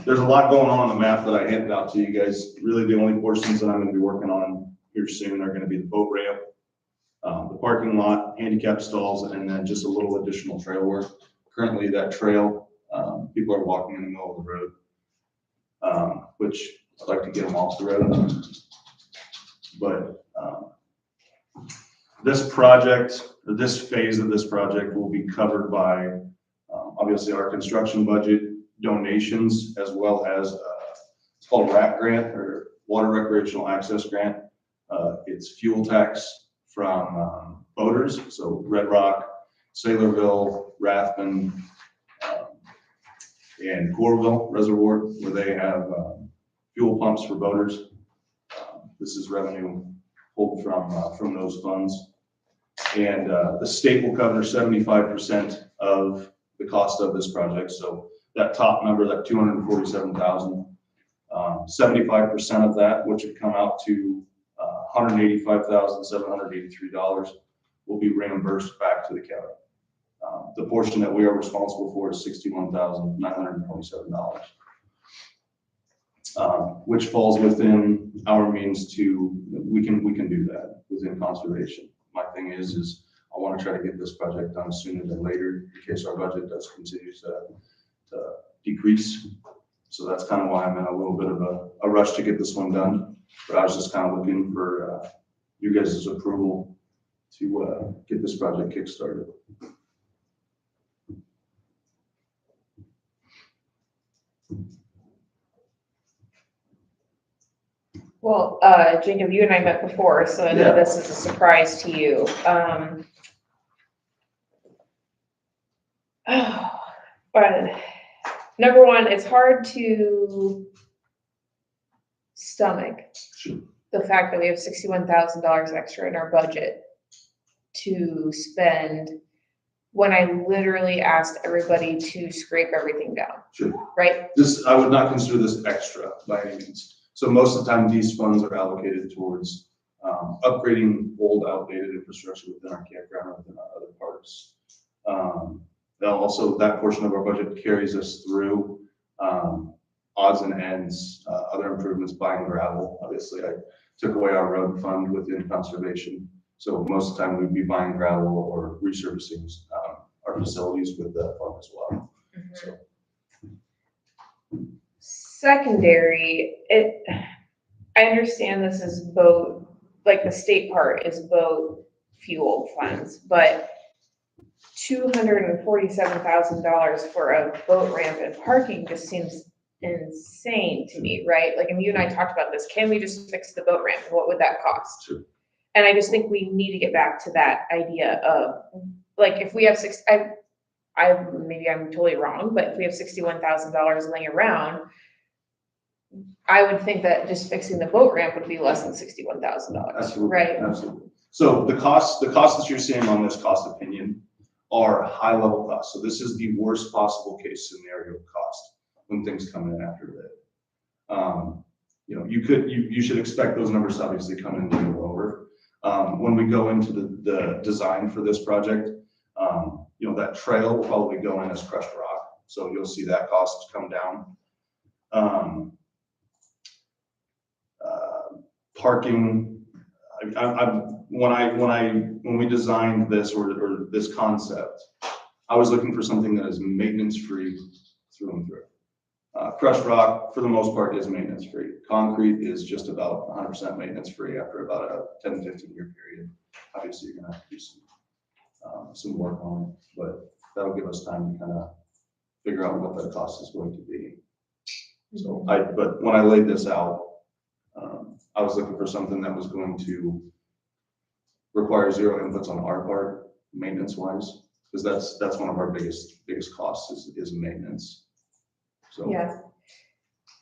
S7: There's a lot going on the map that I handed out to you guys. Really, the only portions that I'm going to be working on here soon are going to be the boat ramp, the parking lot, handicap stalls, and then just a little additional trail work. Currently, that trail, people are walking in the middle of the road, which I'd like to get them off the road. But this project, or this phase of this project, will be covered by obviously our construction budget, donations, as well as it's called a RAC grant, or Water Recreational Access Grant. It's fuel tax from boaters, so Red Rock, Sailorville, Rathbun, and Coralville Reservoir, where they have fuel pumps for boaters. This is revenue pulled from those funds. And the state will cover 75% of the cost of this project. So that top number, that 247,000, 75% of that, which would come out to $185,783, will be reimbursed back to the county. The portion that we are responsible for is $61,927, which falls within our means to, we can do that within conservation. My thing is I want to try to get this project done sooner than later in case our budget does continue to decrease. So that's kind of why I'm in a little bit of a rush to get this one done. But I was just kind of looking for you guys' approval to get this project kickstarted.
S1: Well, Jacob, you and I met before, so I know this is a surprise to you. But number one, it's hard to stomach the fact that we have $61,000 extra in our budget to spend when I literally asked everybody to scrape everything down.
S7: Sure.
S1: Right?
S7: I would not consider this extra by any means. So most of the time, these funds are allocated towards upgrading old, outdated infrastructure within our campground or within our other parks. Also, that portion of our budget carries us through odds and ends, other improvements, buying gravel. Obviously, I took away our road fund within conservation. So most of the time, we'd be buying gravel or resurfacing our facilities with that fund as well.
S1: Mm-hmm.
S7: So.
S1: Secondary, I understand this is boat, like the state part is boat fuel funds, but $247,000 for a boat ramp and parking just seems insane to me, right? Like, and you and I talked about this. Can we just fix the boat ramp? What would that cost?
S7: Sure.
S1: And I just think we need to get back to that idea of, like, if we have maybe I'm totally wrong, but if we have $61,000 laying around, I would think that just fixing the boat ramp would be less than $61,000.
S7: Absolutely,
S1: right?
S7: Absolutely. So the costs that you're seeing on this cost opinion are high level costs. So this is the worst possible case scenario cost when things come in after that. You should expect those numbers to obviously come in a little lower. When we go into the design for this project, that trail will probably go in as crushed rock. So you'll see that cost come down. Parking, when we designed this or this concept, I was looking for something that is maintenance-free through and through. Crushed rock, for the most part, is maintenance-free. Concrete is just about 100% maintenance-free after about a 10, 15-year period. Obviously, you're gonna have to do some work on it, but that'll give us time to kind of figure out what that cost is going to be. So but when I laid this out, I was looking for something that was going to require zero inputs on our part, maintenance-wise, because that's one of our biggest costs is maintenance. So.
S1: Yeah.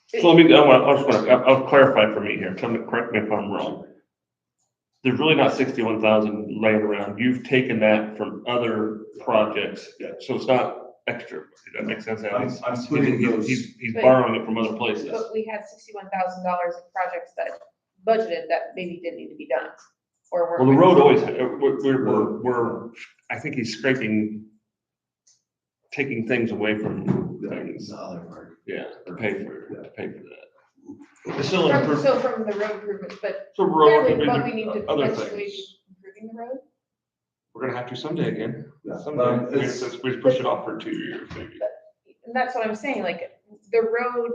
S3: So I'll clarify for me here, correct me if I'm wrong. There's really not 61,000 laying around. You've taken that from other projects, so it's not extra. Does that make sense?
S7: I'm putting those.
S3: He's borrowing it from other places.
S1: But we had $61,000 of projects that budgeted that maybe didn't need to be done, or were.
S3: Well, the road always, we're, I think he's taking things away from things.
S5: The other part.
S3: Yeah, to pay for that. It's still
S1: So from the road improvements, but
S3: So road,
S1: clearly, but we need to
S3: other
S1: potentially
S3: things.
S1: be improving the road.
S3: We're gonna have to someday again.
S7: Yeah,
S3: Someday,
S7: it's-
S3: since we push it off for 2 years, maybe.
S1: And that's what I'm saying, like, the road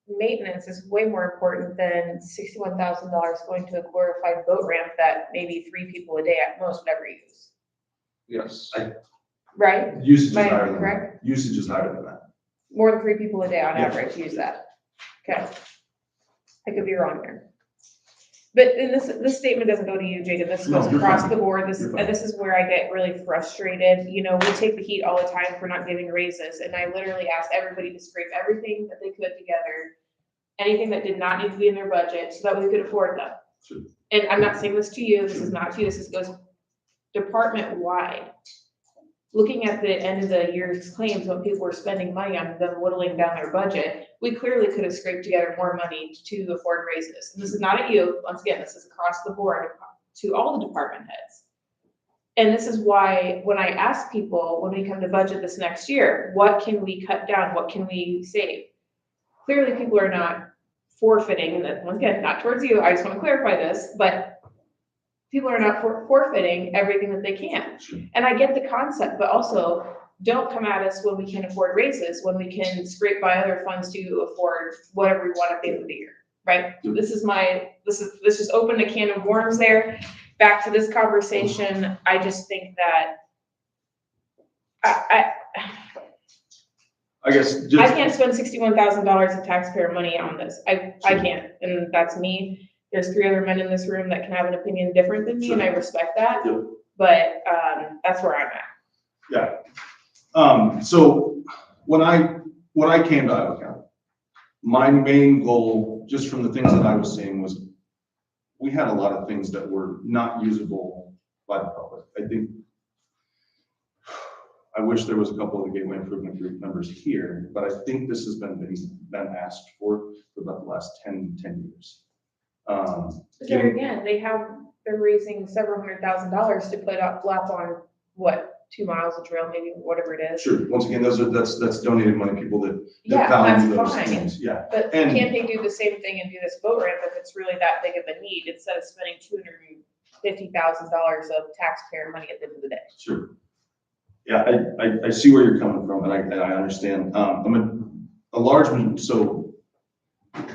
S1: maintenance is way more important than $61,000 going to a glorified boat ramp that maybe 3 people a day at most would ever use,
S3: Yes.
S1: right?
S7: Usage is
S1: Am I
S7: higher than that.
S1: correct?
S7: Usage is higher than that.
S1: More than 3 people a day on
S7: Yeah.
S1: average use that. Okay. I could be wrong there. But and this statement doesn't go to you, Jacob, this
S7: No,
S1: goes
S7: you're
S1: across
S7: fine.
S1: the board,
S7: You're fine.
S1: this is where I get really frustrated, you know, we take the heat all the time for not giving raises, and I literally asked everybody to scrape everything that they could together, anything that did not need to be in their budget, so that we could afford them.
S7: Sure.
S1: And I'm not saying this to you, this is not to you, this goes department-wide. Looking at the end of the year's claims, when people were spending money on them whittling down their budget, we clearly could have scraped together more money to afford raises. And this is not at you, once again, this is across the board to all the department heads. And this is why, when I ask people, when we come to budget this next year, what can we cut down, what can we save? Clearly, people are not forfeiting, and that, once again, not towards you, I just want to clarify this, but people are not forfeiting everything that they can.
S7: Sure.
S1: And I get the concept, but also don't come at us when we can afford raises, when we can scrape by other funds to afford whatever we want at the end of the year, right? This just opened a can of worms there. Back to this conversation, I just think that
S7: I guess
S1: I
S7: just,
S1: can't spend $61,000 of taxpayer money on this. I can't, and that's me. There's 3 other men in this room that can have an opinion different than me, and I respect that.
S7: Yep.
S1: But that's where I'm at.
S7: yeah. So when I came to Iowa County, my main goal, just from the things that I was seeing, was we had a lot of things that were not usable by the public. I wish there was a couple of the Gateway Improvement Group members here, but I think this has been asked for about the last 10 years.
S1: But there again, they're raising several $100,000 to put up flap on, what, 2 miles of trail, maybe, whatever it is.
S7: Sure, once again, that's donated money, people that
S1: Yeah,
S7: value
S1: that's
S7: those
S1: fine.
S7: things, yeah.
S1: But
S7: And-
S1: can't they do the same thing and do this boat ramp if it's really that big of a need, instead of spending $250,000 of taxpayer money at the end of the day?
S7: Sure. Yeah, I see where you're coming from, and I understand. So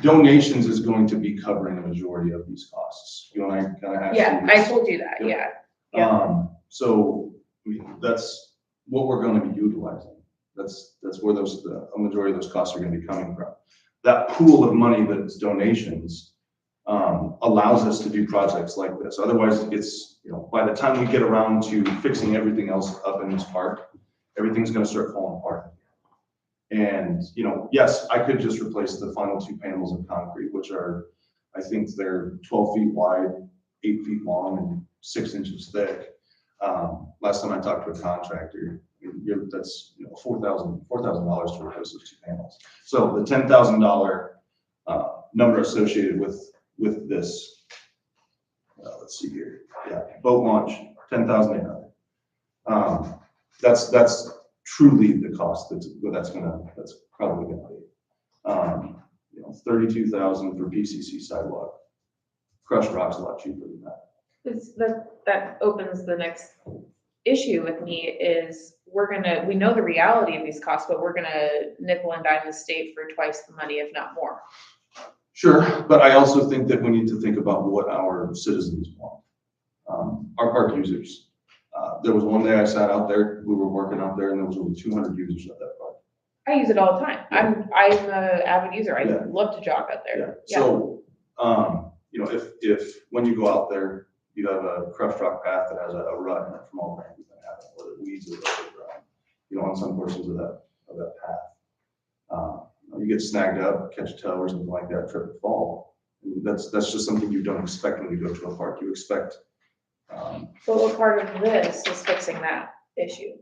S7: donations is going to be covering the majority of these costs. You and I kind of have.
S1: Yeah, I told you that,
S7: Yep.
S1: yeah.
S7: So, I mean, that's what we're gonna be utilizing. That's where a majority of those costs are gonna be coming from. That pool of money that's donations, allows us to do projects like this. Otherwise, it's, by the time we get around to fixing everything else up in this park, everything's gonna start falling apart. And, yes, I could just replace the final 2 panels of concrete, which are, I think they're 12 feet wide, 8 feet long, and 6 inches thick. Last time I talked to a contractor, that's $4,000 to replace those 2 panels. So the $10,000 number associated with this, let's see here, boat launch, $10,800. That's truly the cost that's probably gonna be. $32,000 for PCC sidewalk. crushed rock's a lot cheaper than that.
S1: That opens the next issue with me is we know the reality of these costs, but we're gonna nickel and dime the state for twice the money, if not more.
S7: Sure, but I also think that we need to think about what our citizens want. Our park users. There was one day I sat out there, we were working out there, and there was over 200 users at that park.
S1: I use it all the time. I'm an avid user. I
S7: Yeah.
S1: love to jog out there. Yeah.
S7: So, you know, if when you go out there, you have a crushed rock path that has a rut in it from all the rain we've been having, or the weeds are really growing, you know, on some portions of that path. You get snagged up, catch a toe or something like that, trip and fall. I mean, that's just something you don't expect when you go to a park. You expect,
S1: But what part of this is fixing that issue?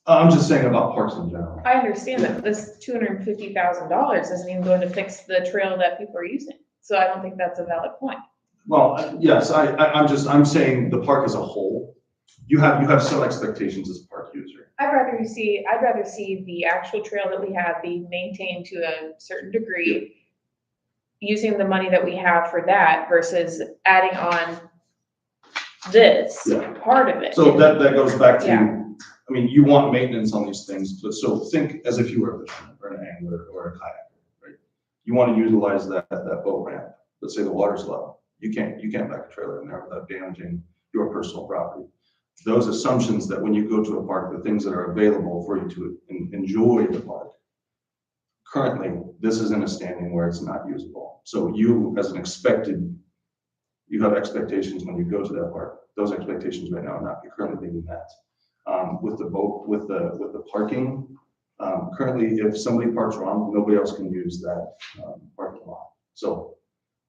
S7: I'm just saying about parks in general.
S1: I understand that this $250,000 isn't even going to fix the trail that people are using. So I don't think that's a valid point.
S7: Well, yes, I'm saying the park as a whole, you have some expectations as a park user.
S1: I'd rather see the actual trail that we have be maintained to a certain degree, using the money that we have for that versus adding on this
S7: Yeah.
S1: part of it.
S7: So that goes back to,
S1: Yeah.
S7: I mean, you want maintenance on these things, but so think as if you were a fisherman or an angler or a kayaker, right? You want to utilize that boat ramp. Let's say the water's low. You can't back a trailer in there without damaging your personal property. Those assumptions that when you go to a park, the things that are available for you to enjoy the park. Currently, this is in a standing where it's not usable. So you, as you have expectations when you go to that park. Those expectations right now are not currently being met. With the boat, with the parking, currently, if somebody parks wrong, nobody else can use that parking lot. So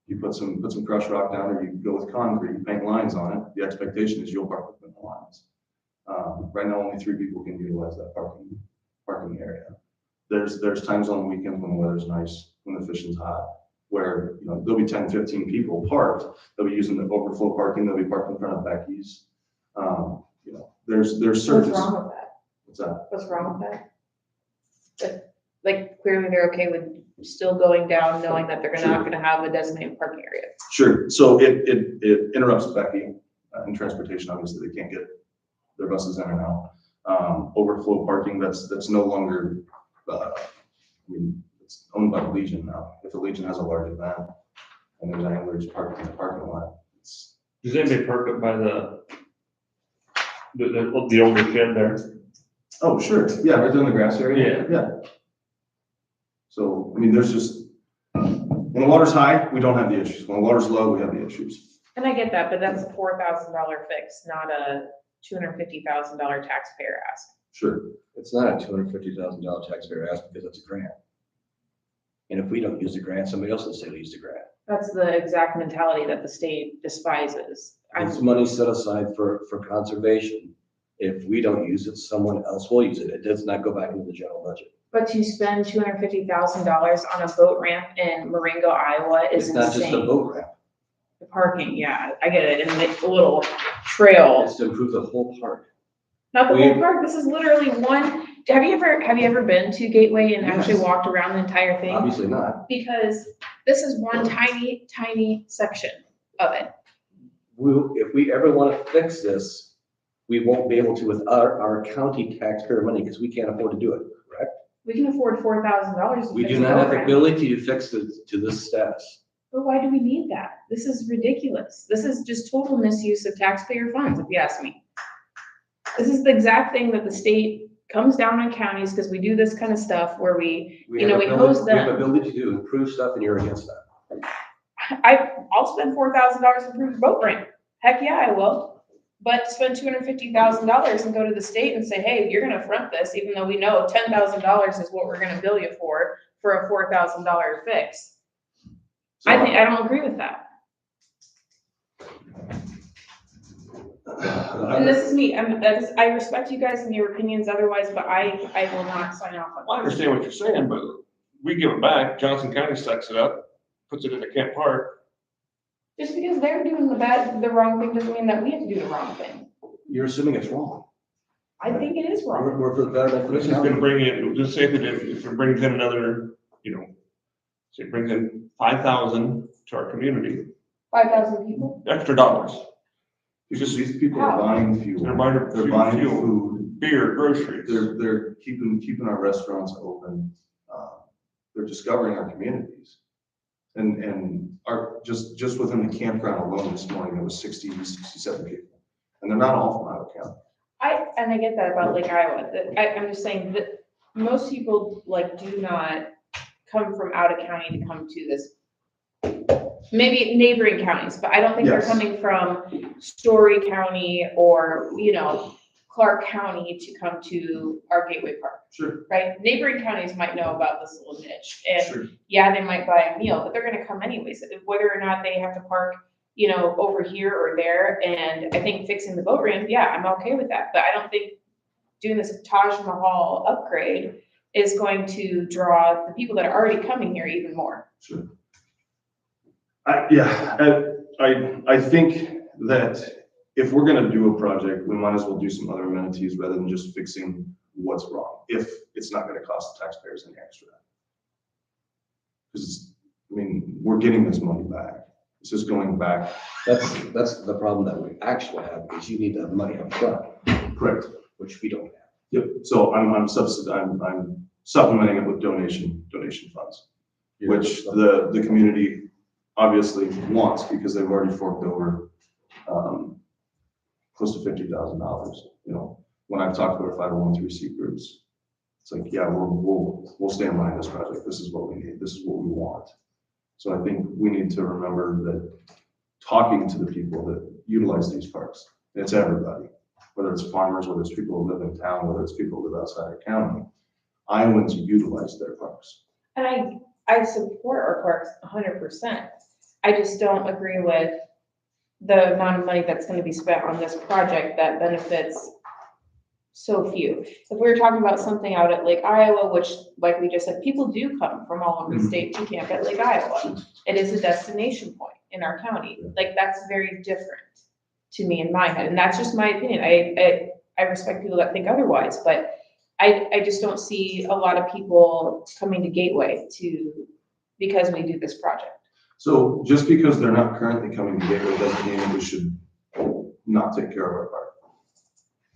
S7: you put some crushed rock down, or you go with concrete, you paint lines on it. The expectation is you'll park within the lines. Right now, only 3 people can utilize that parking area. There's times on the weekends when the weather's nice, when the fishing's hot, where, you know, there'll be 10, 15 people parked. They'll be using the overflow parking. They'll be parked in front of Becky's. You know, there's certain.
S1: What's wrong with that?
S7: What's that?
S1: What's wrong with that? Like clearly they're okay with still going down, knowing that they're not gonna have a designated parking area.
S7: Sure. So it interrupts Becky in transportation. Obviously, they can't get their buses in and out. Overflow parking, that's no longer, I mean, it's owned by the Legion now. If the Legion has a large event and there's anglers parked in the parking lot, it's.
S3: Does anybody park up by the older shed there?
S7: Oh, sure. Yeah, right there in the grass area.
S3: Yeah.
S7: Yeah. So, I mean, there's just, when the water's high, we don't have the issues. When the water's low, we have the issues.
S1: And I get that, but that's a $4,000 fix, not a $250,000 taxpayer ask.
S7: Sure.
S4: It's not a $250,000 taxpayer ask because it's a grant. And if we don't use the grant, somebody else will say to use the grant.
S1: That's the exact mentality that the state despises.
S4: It's money set aside for conservation. If we don't use it, someone else will use it. It does not go back into the general budget.
S1: But to spend $250,000 on a boat ramp in Marengo, Iowa is
S4: It's not just a
S1: insane.
S4: boat ramp.
S1: The parking, yeah, I get it, and the little trail.
S4: It's to improve the whole park.
S1: Not the whole park, this is literally one, have you ever been to Gateway and actually
S4: Yes.
S1: walked around the entire thing?
S4: Obviously not.
S1: Because this is one tiny, tiny section of it.
S4: If we ever want to fix this, we won't be able to with our county taxpayer money because we can't afford to do it, correct?
S1: We can afford $4,000.
S4: We do not have the ability to fix it to this status.
S1: But why do we need that? This is ridiculous. This is just total misuse of taxpayer funds, if you ask me. This is the exact thing that the state comes down on counties because we do this kind of stuff where we hose
S4: We have
S1: them.
S4: ability to improve stuff and you're against that.
S1: I'll spend $4,000 to improve the boat ramp. Heck yeah, I will. But to spend $250,000 and go to the state and say, hey, you're gonna front this, even though we know $10,000 is what we're gonna bill you for a $4,000 fix.
S7: So,
S1: I don't agree with that. And this is me, I respect you guys and your opinions otherwise, but I will not sign off on
S3: Well, I understand what you're saying, but we give it back, Johnson County sucks it up, puts it in a Kent Park.
S1: Just because they're doing the wrong thing doesn't mean that we have to do the wrong thing.
S4: You're assuming it's wrong.
S1: I think it is wrong.
S4: We're for the betterment of
S3: This
S4: the
S3: is gonna
S4: county.
S3: bring in, just say that if it brings in another, say it brings in 5,000 to our community,
S1: 5,000 people?
S3: extra dollars.
S7: Because these people are
S1: How?
S7: buying
S3: They're
S7: fuel,
S3: buying
S7: they're buying
S3: fuel,
S7: food,
S3: beer, groceries.
S7: they're keeping our restaurants open. They're discovering our communities. And just within the campground alone this morning, there was 67 people. And they're not all from Iowa County.
S1: I get that about Lake Iowa, I'm just saying that most people like do not come from out of county to come to this. Maybe neighboring counties, but I don't think they're
S7: Yes.
S1: coming from Story County or, Clark County to come to our Gateway Park,
S7: Sure,
S1: right? Neighboring counties might know about this little niche, and
S7: sure.
S1: yeah, they might buy a meal, but they're gonna come anyways, whether or not they have to park, over here or there. And I think fixing the boat ramp, yeah, I'm okay with that, but I don't think doing this Taj Mahal upgrade is going to draw the people that are already coming here even more.
S7: Sure. I think that if we're gonna do a project, we might as well do some other amenities rather than just fixing what's wrong, if it's not gonna cost the taxpayers any extra. Because, we're getting this money back. It's just going back.
S4: That's the problem that we actually have, is you need that money up front,
S7: Correct.
S4: which we don't have.
S7: Yep, so I'm supplementing it with donation funds, which the community obviously wants, because they've already forked over, close to $50,000. When I've talked to our 501(c) groups, it's like, yeah, we'll stand behind this project. This is what we need. This is what we want. So I think we need to remember that talking to the people that utilize these parks, it's everybody, whether it's farmers, whether it's people who live in town, whether it's people who live outside of county, Iowans utilize their parks.
S1: And I support our parks 100%. I just don't agree with the amount of money that's gonna be spent on this project that benefits so few. If we were talking about something out at Lake Iowa, which, like we just said, people do come from all over the state to camp at Lake Iowa. It is a destination point in our county. Like, that's very different to me in my head, and that's just my opinion. I respect people that think otherwise, but I just don't see a lot of people coming to Gateway because we do this project.
S7: So just because they're not currently coming to Gateway doesn't mean that we should not take care of our park.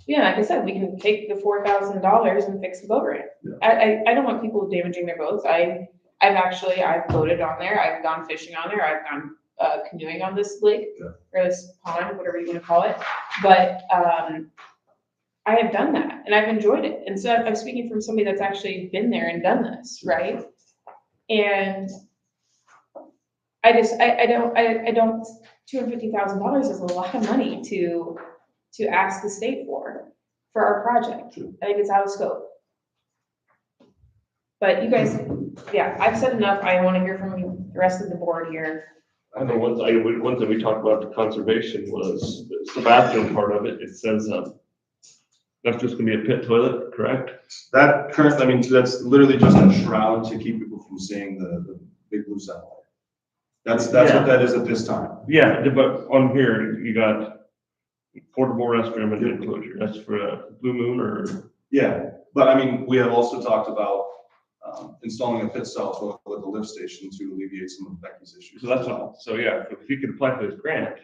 S1: Yeah, like I said, we can take the $4,000 and fix the boat ramp.
S7: Yeah.
S1: I don't want people damaging their boats. I've boated on there, I've gone fishing on there, I've gone canoeing on this lake, or this pond, whatever you wanna call it. But, I have done that and I've enjoyed it. And so I'm speaking from somebody that's actually been there and done this, right? And I don't, $250,000 is a lot of money to ask the state for our project.
S7: True.
S1: I think it's out of scope. But you guys, yeah, I've said enough. I want to hear from the rest of the board here.
S3: I know one thing we talked about the conservation was the bathroom part of it. It says, that's just gonna be a pit toilet, correct?
S7: That that's literally just a shroud to keep people from seeing the big blue satellite. That's what that is at this time.
S3: Yeah, but on here, you got portable restroom and enclosure. That's for a Blue Moon or?
S7: Yeah, but we have also talked about installing a pit stall with a lift station to alleviate some of Becky's issues.
S3: So that's all. So yeah, if you could apply for this grant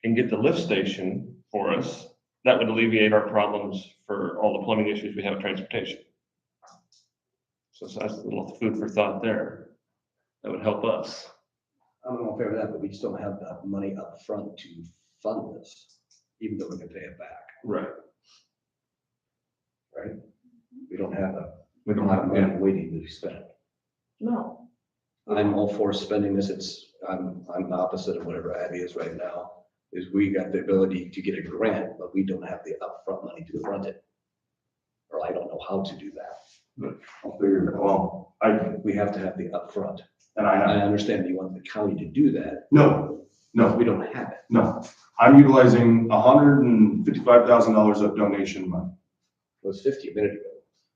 S3: and get the lift station for us, that would alleviate our problems for all the plumbing issues we have with transportation. So that's a little food for thought there. That would help us.
S4: I'm not in favor of that, but we just don't have the money up front to fund this, even though we can pay it back,
S3: Right.
S4: right? We don't have
S3: We don't have,
S4: money waiting to be spent.
S1: No.
S4: I'm all for spending this. I'm the opposite of whatever Abby is right now, is we got the ability to get a grant, but we don't have the upfront money to front it. Or I don't know how to do that.
S7: I'll figure it out.
S4: We have to have the upfront.
S7: And
S4: I understand you want the county to do that.
S7: no,
S4: We don't have it.
S7: no. I'm utilizing $155,000 of donation money.
S4: It was 50 a minute ago.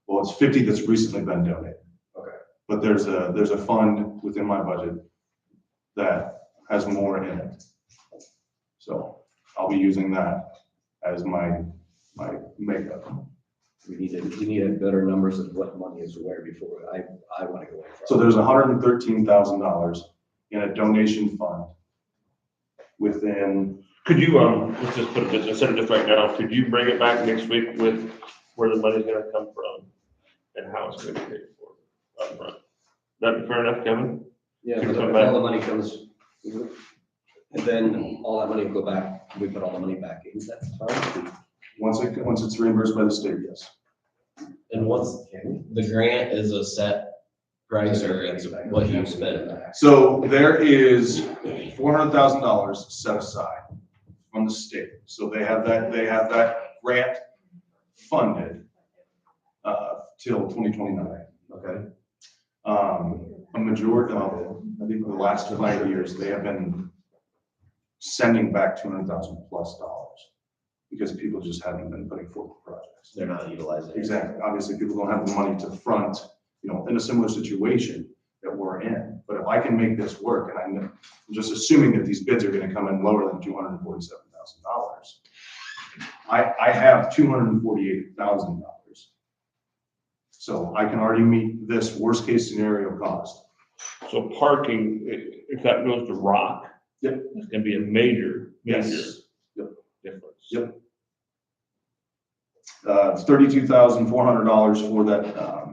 S7: Well, it's 50 that's recently been donated.
S4: Okay.
S7: But there's a fund within my budget that has more in it. So I'll be using that as my makeup.
S4: We need better numbers of what money is where before I want to go in.
S7: So there's $113,000 in a donation fund within,
S3: Could you, let's just put it, instead of just right now, could you bring it back next week with where the money's gonna come from and how it's gonna be paid for upfront? That'd be fair enough, Kevin?
S4: Yeah,
S3: Can
S4: but
S3: come
S4: if
S3: back.
S4: all the money comes, and then all that money will go back, we put all the money back in, that's fine.
S7: once it's reimbursed by the state, yes.
S5: And what's, the grant is a set price or it's what you spend?
S7: So there is $400,000 set aside from the state. So they have that grant funded, till 2029.
S4: Okay.
S7: A majority of, I think the last 5 years, they have been sending back $200,000 plus because people just haven't been putting forth the projects.
S5: They're not utilizing it.
S7: Exactly. Obviously, people don't have the money to front, in a similar situation that we're in. But if I can make this work, and I'm just assuming that these bids are gonna come in lower than $247,000. I have $248,000. So I can already meet this worst case scenario cost.
S3: So parking, if that goes to rock.
S7: Yep.
S3: It's gonna be a major
S7: Yes. Yep.
S3: difference.
S7: Yep. $32,400 for that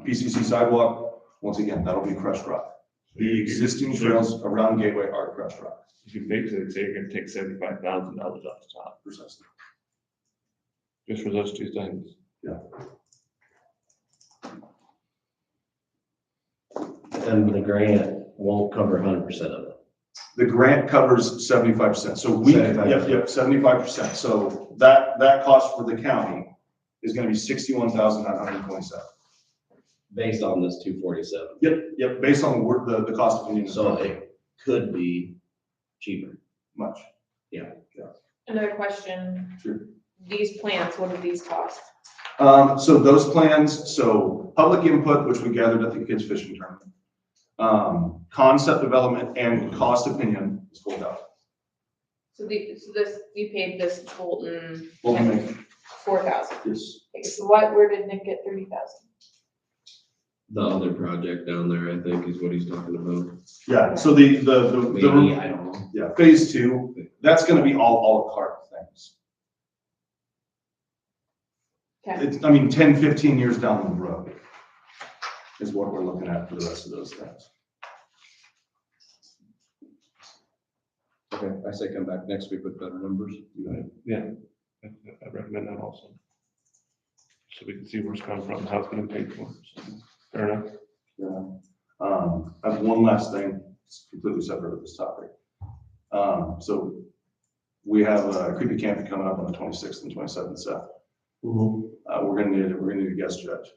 S7: PCC sidewalk. Once again, that'll be crushed rock. The existing trails around Gateway are crushed rock.
S3: You can basically say you're gonna take $75,000 off the top,
S7: Precisely.
S3: just for those two things.
S5: And the grant won't cover 100% of it.
S7: The grant covers 75%. So we,
S5: 75%.
S7: 75%. So that cost for the county is gonna be $61,927.
S5: Based on this 247.
S7: Yep, based on the cost of the
S5: So it could be cheaper.
S7: much.
S1: Another question.
S7: Sure.
S1: These plants, what do these cost?
S7: So those plans, public input, which we gathered at the kids fishing tournament. Concept development and cost opinion is pulled out.
S1: So you paid this Bolton
S7: What we make,
S1: 4,000.
S7: yes.
S1: Okay, so where did Nick get 30,000?
S5: The other project down there, I think, is what he's talking about.
S7: Yeah, so the
S5: Maybe, I don't know.
S7: yeah, phase 2, that's gonna be all à la carte things.
S1: Okay.
S7: It's, I mean, 10, 15 years down the road is what we're looking at for the rest of those things.
S4: Okay, I say come back next week with better numbers.
S3: Yeah, I recommend that also. So we can see where it's coming from, how it's gonna pay for. So, fair enough.
S7: Yeah. I have one last thing, it's completely separate of this topic. So we have a creepy camping coming up on the 26th and 27th, Seth. We're gonna need a guest judge.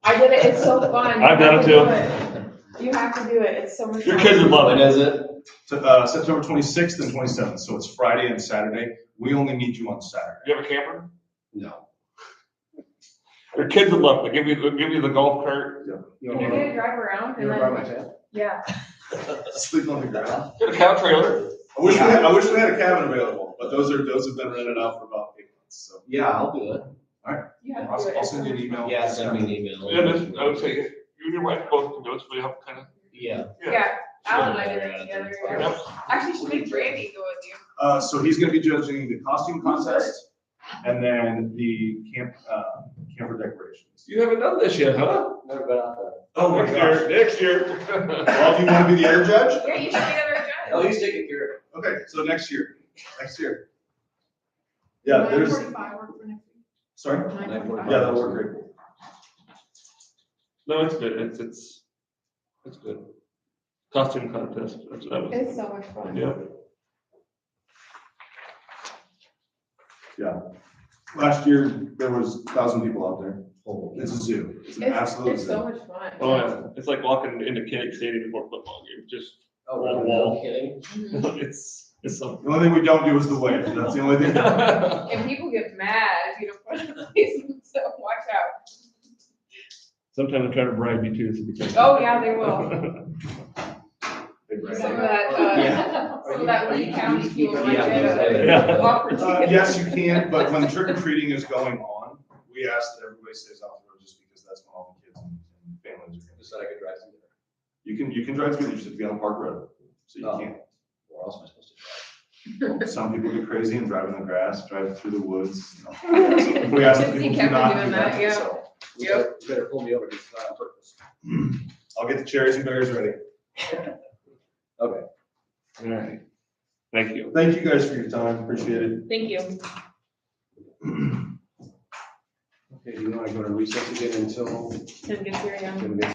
S1: I did it, it's so fun.
S3: I've done it
S1: You
S3: too.
S1: have to do it. You have to do it, it's so much fun.
S3: Your kids would love
S5: When
S3: it.
S5: is it?
S7: September 26th and 27th, so it's Friday and Saturday. We only need you on Saturday.
S3: You have a camper?
S5: No.
S3: Your kids would love it. Give you the golf cart.
S1: Can you get a drive around and
S4: You wanna borrow
S1: then,
S4: my tent?
S1: yeah.
S7: Sleeping on the ground.
S3: Get a cow trailer.
S7: I wish we had a cabin available, but those have been rented out for about 8 months, so.
S5: Yeah, I'll do it.
S1: You have to do it.
S7: I'll send you an email.
S5: Yeah, send me an email.
S3: Yeah, I would say, you and your wife both can do it, so we have kind of.
S5: Yeah.
S1: Yeah, Alan and I did it together. yeah.
S3: Yep.
S1: Actually, you should make Brandy go with you.
S7: So he's gonna be judging the costume contest and then the camper decorations.
S3: You haven't done this yet, huh?
S4: Never been out there.
S7: Oh my gosh.
S3: Next year.
S7: Well, do you wanna be the other judge?
S1: Yeah, you should be another
S4: Oh,
S1: judge.
S4: he's taking care of it.
S7: Okay, so next year. Yeah, there's,
S6: 9:45 work for next week.
S7: sorry?
S6: 9:45.
S7: Yeah, that'll work great.
S3: No, it's good. It's good. Costume contest. That was,
S1: It's so much fun.
S3: yeah.
S7: Yeah. Last year, there was 1,000 people out there. It's a zoo. It's an absolute
S1: It's
S7: zoo.
S1: so much fun.
S3: Oh, yeah. It's like walking into Kinnick Stadium before a football game. Just
S4: Oh,
S3: wall to
S4: really?
S3: wall.
S5: Kidding?
S1: Mhm.
S3: It's something.
S7: The only thing we don't do is the wave. That's the only thing.
S1: And people get mad if you don't put it in place, so watch out.
S3: Sometimes they try to bribe you too. So be careful.
S1: Oh, yeah, they will.
S7: Big brand.
S1: Some of that,
S5: Yeah.
S1: some of that Lee County people might
S5: Yeah,
S1: get
S3: yeah.
S1: a offer ticket.
S7: Yes, you can, but when trick or treating is going on, we ask that everybody stays off the road just because that's when all the kids and families are
S4: Just said I could drive through there.
S7: You can drive through, you just have to be on Park Road, so you
S4: Oh.
S7: can't.
S4: Where else am I supposed to drive?
S7: Some people get crazy and drive in the grass, drive through the woods, you know. So we ask
S1: See
S7: people to
S1: Kevin
S7: not
S1: doing
S7: do
S1: that,
S7: that,
S1: yeah.
S7: so.
S4: You better pull me over, because it's not on purpose.
S7: I'll get the cherries and berries ready.
S4: Okay.
S3: All right. Thank you.
S7: Thank you guys for your time, appreciate it.
S1: Thank you.
S4: Okay, do you want to go to recess again until
S1: Tim gets here, yeah.
S4: Tim gets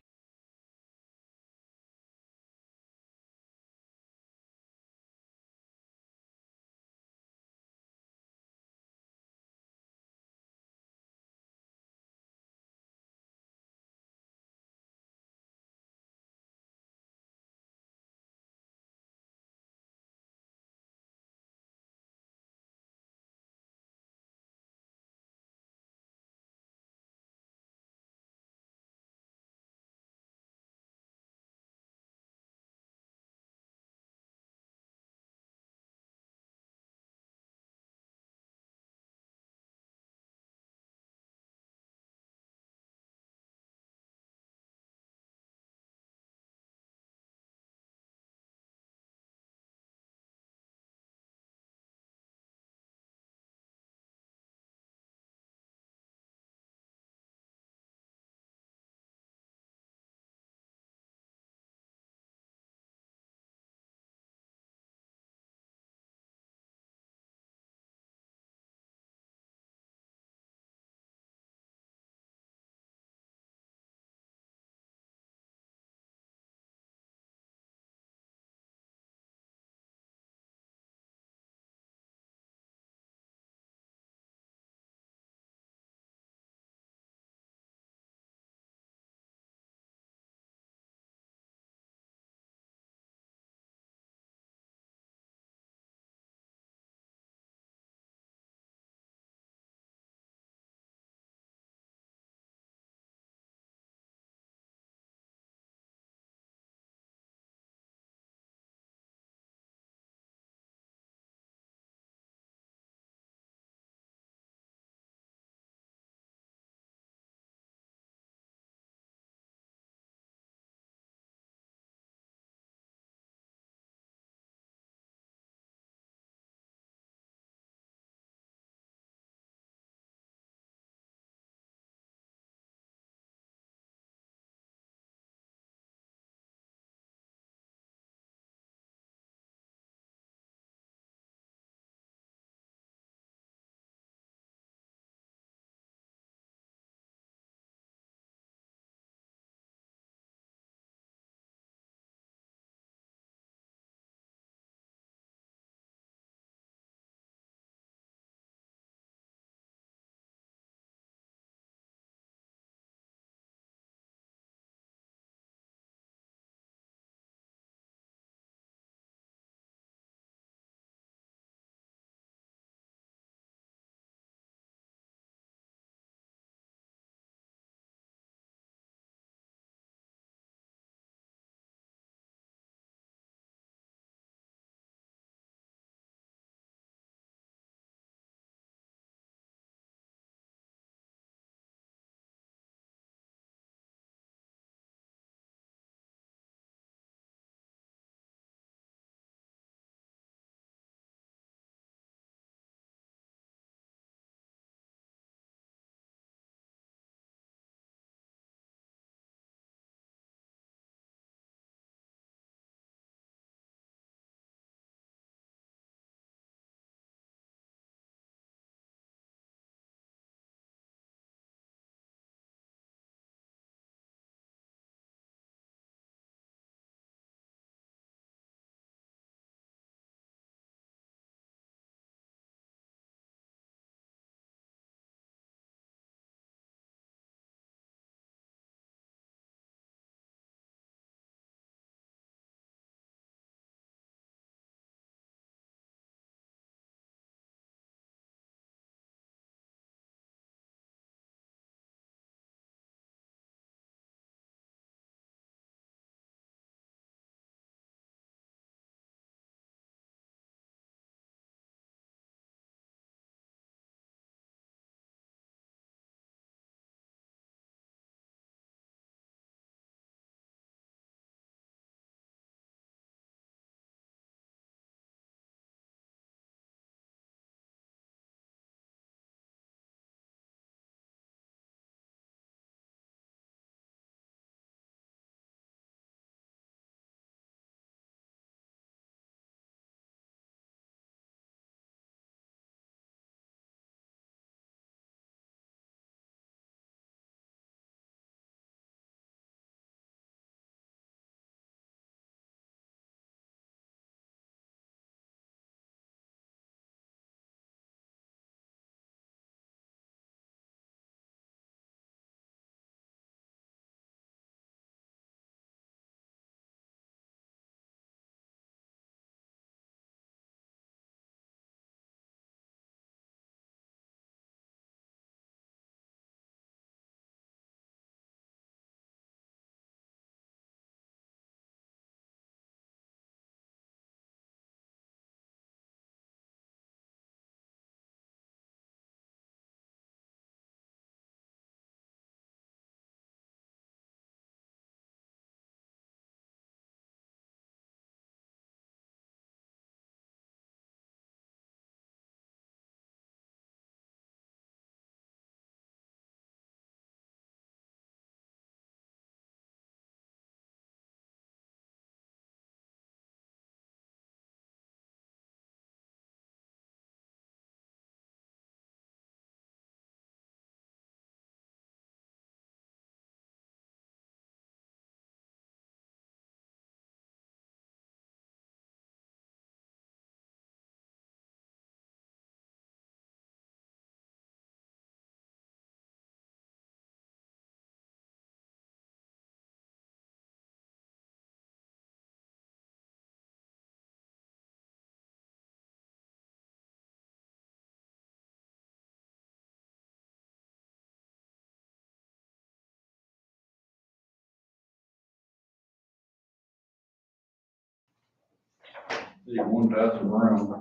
S2: They want to pass them around.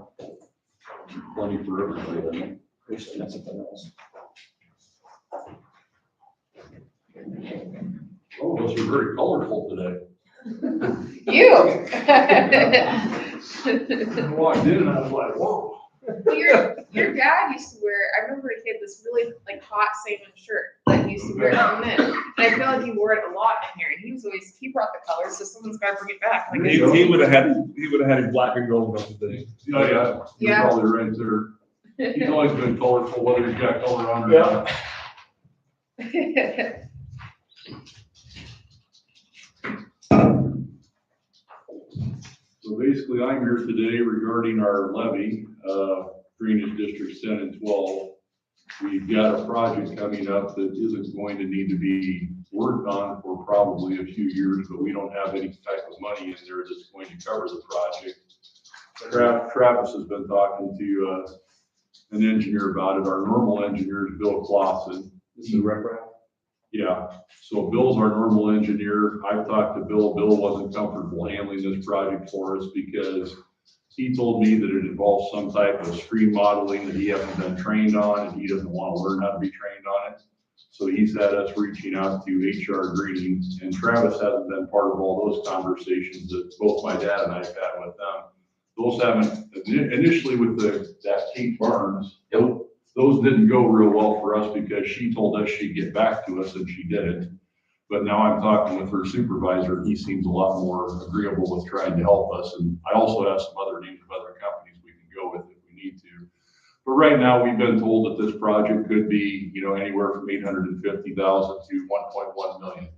S2: Plenty for everybody, I think.
S4: Actually, that's something else.
S2: Oh, those are very colorful today.
S1: You.
S2: I walked in and I was like, whoa.
S1: Well, your dad used to wear, I remember he had this really like hot salmon shirt that he used to wear from then. And I feel like he wore it a lot in here, and he brought the colors, so someone's gotta bring it back. Like,
S3: He would have had it black and gold, don't you think?
S2: Yeah, yeah. You're
S1: Yeah.
S2: probably right there. He's always been colorful, whether he's got color on or not. So basically, I'm here today regarding our levy, drainage districts 10 and 12. We've got a project coming up that isn't going to need to be worked on for probably a few years, but we don't have any type of money in there that's going to cover the project. Travis has been talking to an engineer about it. Our normal engineer is Bill Clausen.
S4: This is riprap.
S2: Yeah, so Bill's our normal engineer. I've talked to Bill. Bill wasn't comfortable handling this project for us because he told me that it involves some type of stream modeling that he hasn't been trained on, and he doesn't want to learn how to be trained on it. So he's had us reaching out to HR Green, and Travis hasn't been part of all those conversations that both my dad and I've had with them. Those haven't, initially with that Kate Barnes, those didn't go real well for us because she told us she'd get back to us and she didn't. But now I'm talking with her supervisor, and he seems a lot more agreeable with trying to help us. And I also have some other names of other companies we can go with if we need to. But right now, we've been told that this project could be, anywhere from 850,000 to 1.1 million.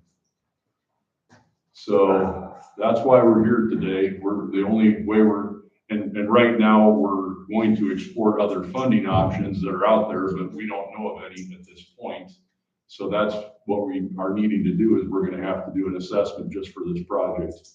S2: So that's why we're here today. We're the only way and right now we're going to explore other funding options that are out there, but we don't know of any at this point. So that's what we are needing to do, is we're going to have to do an assessment just for this project.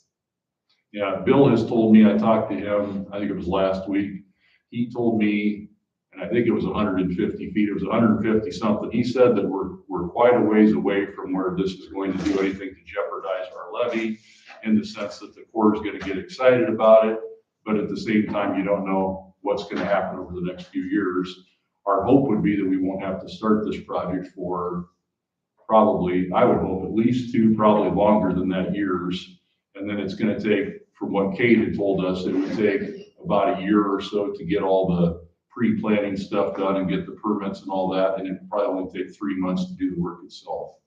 S2: Yeah, Bill has told me, I talked to him, I think it was last week. He told me, and I think it was 150 feet, it was 150 something. He said that we're quite a ways away from where this is going to do anything to jeopardize our levy, in the sense that the Corps is going to get excited about it. But at the same time, you don't know what's going to happen over the next few years. Our hope would be that we won't have to start this project for probably, I would hope, at least 2, probably longer than that, years. And then it's going to take, from what Kate had told us, it would take about a year or so to get all the pre-planning stuff done and get the permits and all that. And it would probably only take 3 months to do the work itself.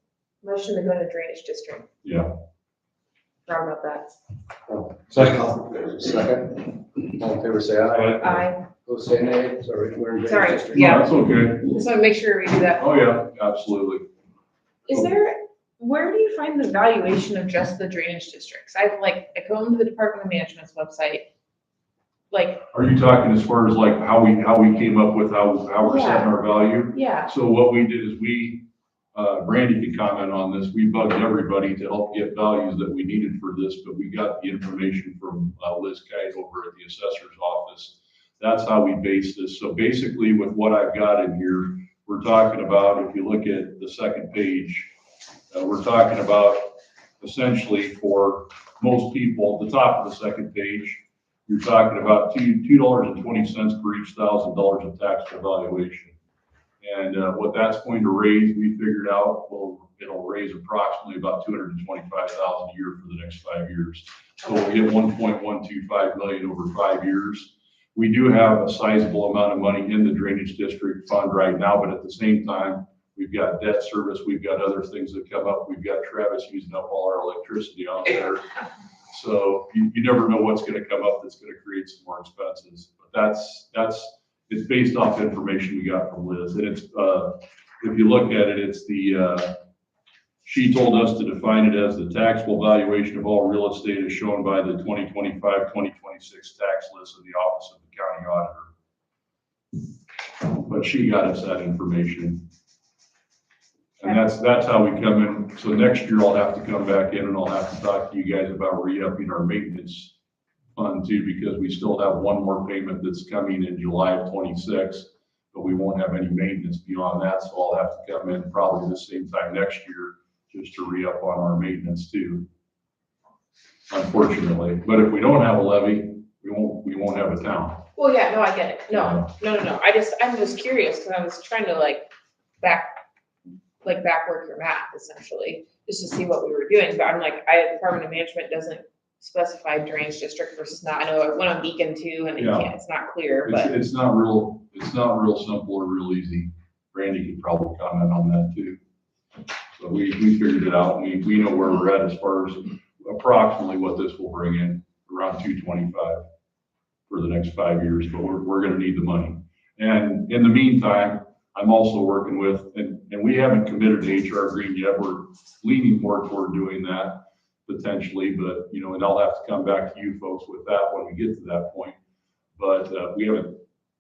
S1: Motion to go to drainage district.
S2: Yeah.
S1: Proud about that.
S4: Second. All in favor, say aye.
S1: Aye.
S4: Those say nay. Sorry, we're in
S1: Sorry,
S4: drainage district.
S1: yeah.
S2: No, that's okay.
S1: Just want to make sure we do that.
S2: Oh, yeah, absolutely.
S1: Where do you find the valuation of just the drainage districts? I go into the Department of Management's website.
S2: Are you talking as far as like how we came up with how we're setting our value?
S1: Yeah,
S2: So what we did is Brandy can comment on this. We bugged everybody to help get values that we needed for this, but we got the information from Liz Kite over at the assessor's office. That's how we based this. So basically with what I've got in here, we're talking about, if you look at the second page, we're talking about essentially for most people, the top of the second page, you're talking about $2.20 for each $1,000 of taxable valuation. And what that's going to raise, we figured out, it'll raise approximately about $225,000 a year for the next 5 years. So we'll get 1.125 million over 5 years. We do have a sizable amount of money in the drainage district fund right now, but at the same time, we've got debt service, we've got other things that come up. We've got Travis using up all our electricity out there. So you never know what's going to come up that's going to create some more expenses. But it's based off information we got from Liz. And it's, if you look at it, it's she told us to define it as the taxable valuation of all real estate as shown by the 2025-2026 tax list of the Office of the County Auditor. But she got us that information. And that's how we come in. So next year I'll have to come back in and I'll have to talk to you guys about re-upping our maintenance fund too, because we still have one more payment that's coming in July of 26, but we won't have any maintenance beyond that. So I'll have to come in probably the same time next year just to re-up on our maintenance too, unfortunately. But if we don't have a levy, we won't have a town.
S1: Well, yeah, no, I get it. No. I'm just curious, because I was trying to backwork your math essentially, just to see what we were doing, but I'm like, Department of Management doesn't specify drainage district versus not. I know it went on Beacon too, and it's not clear, but.
S2: It's not real simple or real easy. Randy could probably comment on that too. So we figured it out. We know where we're at as far as approximately what this will bring in, around 225 for the next 5 years, but we're gonna need the money. And in the meantime, I'm also working with, and we haven't committed to HR Green yet. We're leaning more toward doing that potentially, but and I'll have to come back to you folks with that when we get to that point. But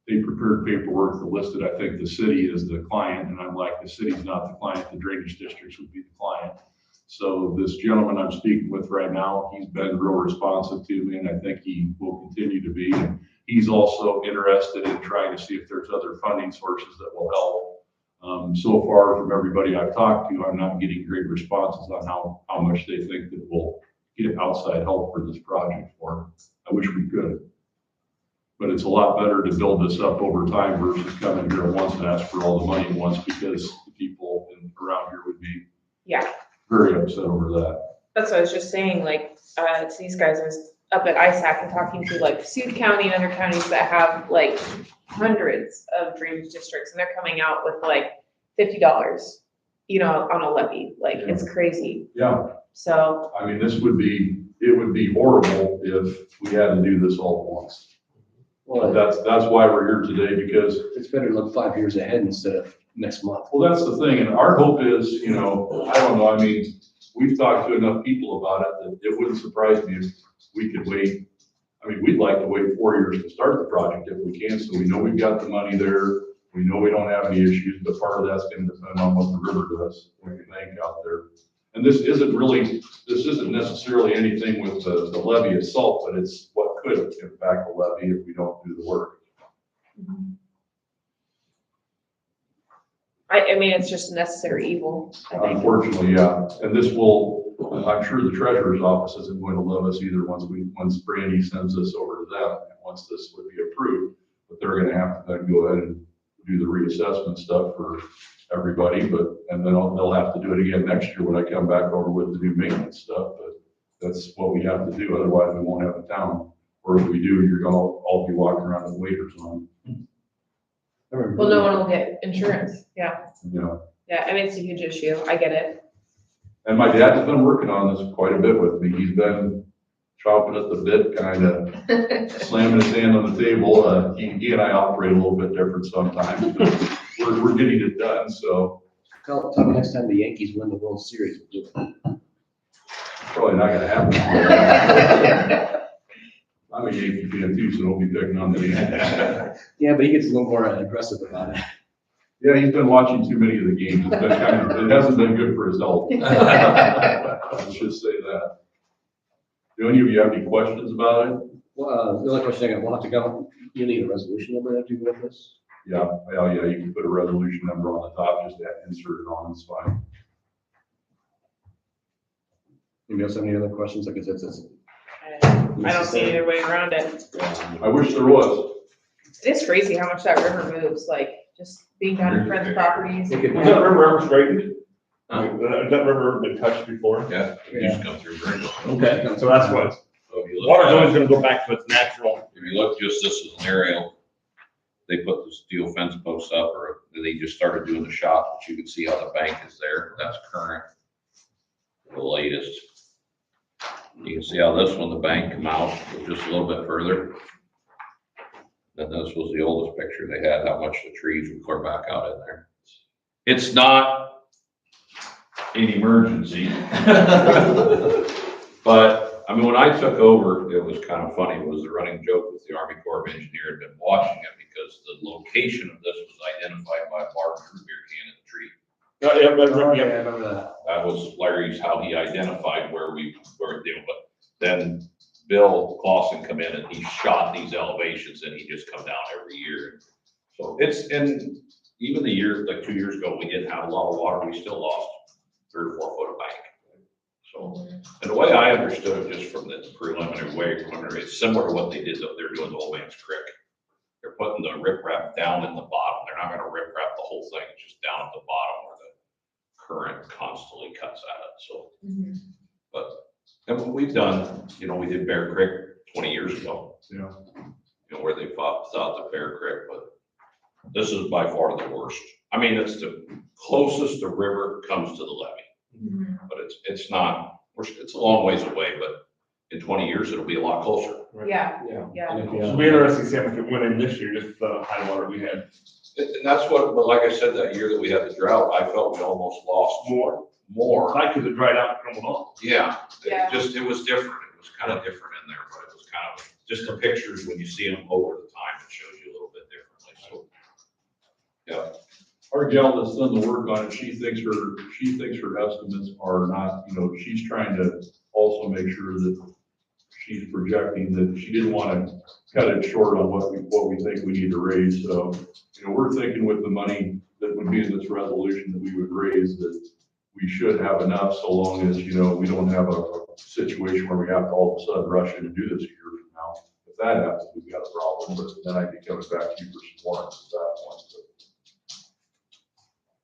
S2: they prepared paperwork that listed, I think, the city as the client, and I'm like, the city's not the client, the drainage districts would be the client. So this gentleman I'm speaking with right now, he's been real responsive to me, and I think he will continue to be. And he's also interested in trying to see if there's other funding sources that will help. So far from everybody I've talked to, I'm not getting great responses on how much they think that we'll get outside help for this project for. I wish we could. But it's a lot better to build this up over time versus coming here at once and ask for all the money at once, because the people around here would be very upset over that.
S1: That's what I was just saying, to these guys, I was up at ISAC and talking to Sioux County and other counties that have hundreds of drainage districts, and they're coming out with $50, on a levy. It's crazy.
S2: Yeah.
S1: So.
S2: I mean, it would be horrible if we had to do this all at once. Well, that's why we're here today, because
S4: it's better to look 5 years ahead instead of next month.
S2: Well, that's the thing, and our hope is, I don't know, I mean, we've talked to enough people about it that it wouldn't surprise me if we could wait. I mean, we'd like to wait 4 years to start the project if we can, so we know we've got the money there. We know we don't have any issues, but part of that's going to depend on what the river does, what you think out there. And this isn't necessarily anything with the levee itself, but it's what could impact the levee if we don't do the work.
S1: I mean, it's just a necessary evil, I think.
S2: Unfortunately, yeah. And this will, I'm sure the treasurer's office isn't going to love us either once Brandy sends this over to them, once this would be approved. But they're going to have to then go ahead and do the reassessment stuff for everybody, and then they'll have to do it again next year when I come back over with the new maintenance stuff. But that's what we have to do. Otherwise, we won't have a town. Or if we do, you're going to all be walking around with waiters on.
S1: Well, no one will get insurance. Yeah.
S2: Yeah.
S1: I mean, it's a huge issue. I get it.
S2: And my dad's been working on this quite a bit with me. He's been chopping at the bit, kind of slamming his hand on the table. He and I operate a little bit different sometimes, but we're getting it done. So
S4: Tell me next time the Yankees win the World Series, we'll do it.
S2: Probably not going to happen. I'm a Yankee fan too, so we'll be picking on the Yankees.
S4: Yeah, but he gets a little more aggressive about it.
S2: Yeah, he's been watching too many of the games. It's been it hasn't been good for his health. Let's just say that. Do any of you have any questions about it?
S4: Well, the only question I got, we'll have to go, you need a resolution number after you go with this?
S2: Yeah, you can put a resolution number on the top, just to insert it on, it's fine.
S4: Anybody else have any other questions? Like I said,
S1: I don't see any other way around it.
S2: I wish there was.
S1: It is crazy how much that river moves, just being down in Friends properties.
S3: Was that river ever straightened? Has that river ever been touched before?
S5: Yeah, it used to come through very well.
S3: Okay, so that's what,
S5: So if you look
S3: water's
S5: at-
S3: always gonna go back to its natural.
S5: If you look just this as an aerial, they put the steel fence posts up, or they just started doing the shop, but you can see how the bank is there. That's current. The latest. You can see how this one, the bank come out just a little bit further. Then this was the oldest picture they had, how much the trees would clear back out in there. It's not an emergency. But, I mean, when I took over, it was kind of funny. It was a running joke with the Army Corps of Engineers had been watching it because the location of this was identified by a large root beer can in the tree.
S3: Yeah,
S4: I remember that.
S5: That was Larry's, how he identified where we were doing, but then Bill Clausen come in and he shot these elevations and he just come down every year. So and even the year, like 2 years ago, we didn't have a lot of water. We still lost 3 or 4 foot of bank.
S2: So, and the way I understood it, just from the preliminary, it's similar to what they did, they're doing the Old Man's Creek. They're putting the riprap down in the bottom. They're not gonna riprap the whole thing, it's just down at the bottom where the current constantly cuts at it, so. But, and what we've done, you know, we did Bear Creek 20 years ago.
S7: Yeah.
S2: You know, where they fought south of Bear Creek, but this is by far the worst. I mean, it's the closest the river comes to the levee, but it's not, it's a long ways away, but in 20 years, it'll be a lot closer.
S1: Yeah,
S4: Yeah.
S1: yeah.
S4: And if you
S3: It'll
S4: have-
S3: be interesting to see if it went in this year, just the high water we had.
S2: And that's what, but like I said, that year that we had the drought, I felt we almost lost more.
S3: High because it dried out and crumbled off.
S2: Yeah,
S1: Yeah.
S2: it was different. It was kind of different in there, but it was kind of, just the pictures, when you see them over the time, it shows you a little bit differently, so. Yeah,
S8: Our gal that's done the work on it, she thinks her estimates are not, you know, she's trying to also make sure that she's projecting that she didn't want to cut it short on what we think we need to raise. So, you know, we're thinking with the money that would be in this resolution that we would raise, that we should have enough, so long as, you know, we don't have a situation where we have to all of a sudden rush in and do this a year from now. If that happens, we've got a problem, but then I'd be coming back to you for some more at that point.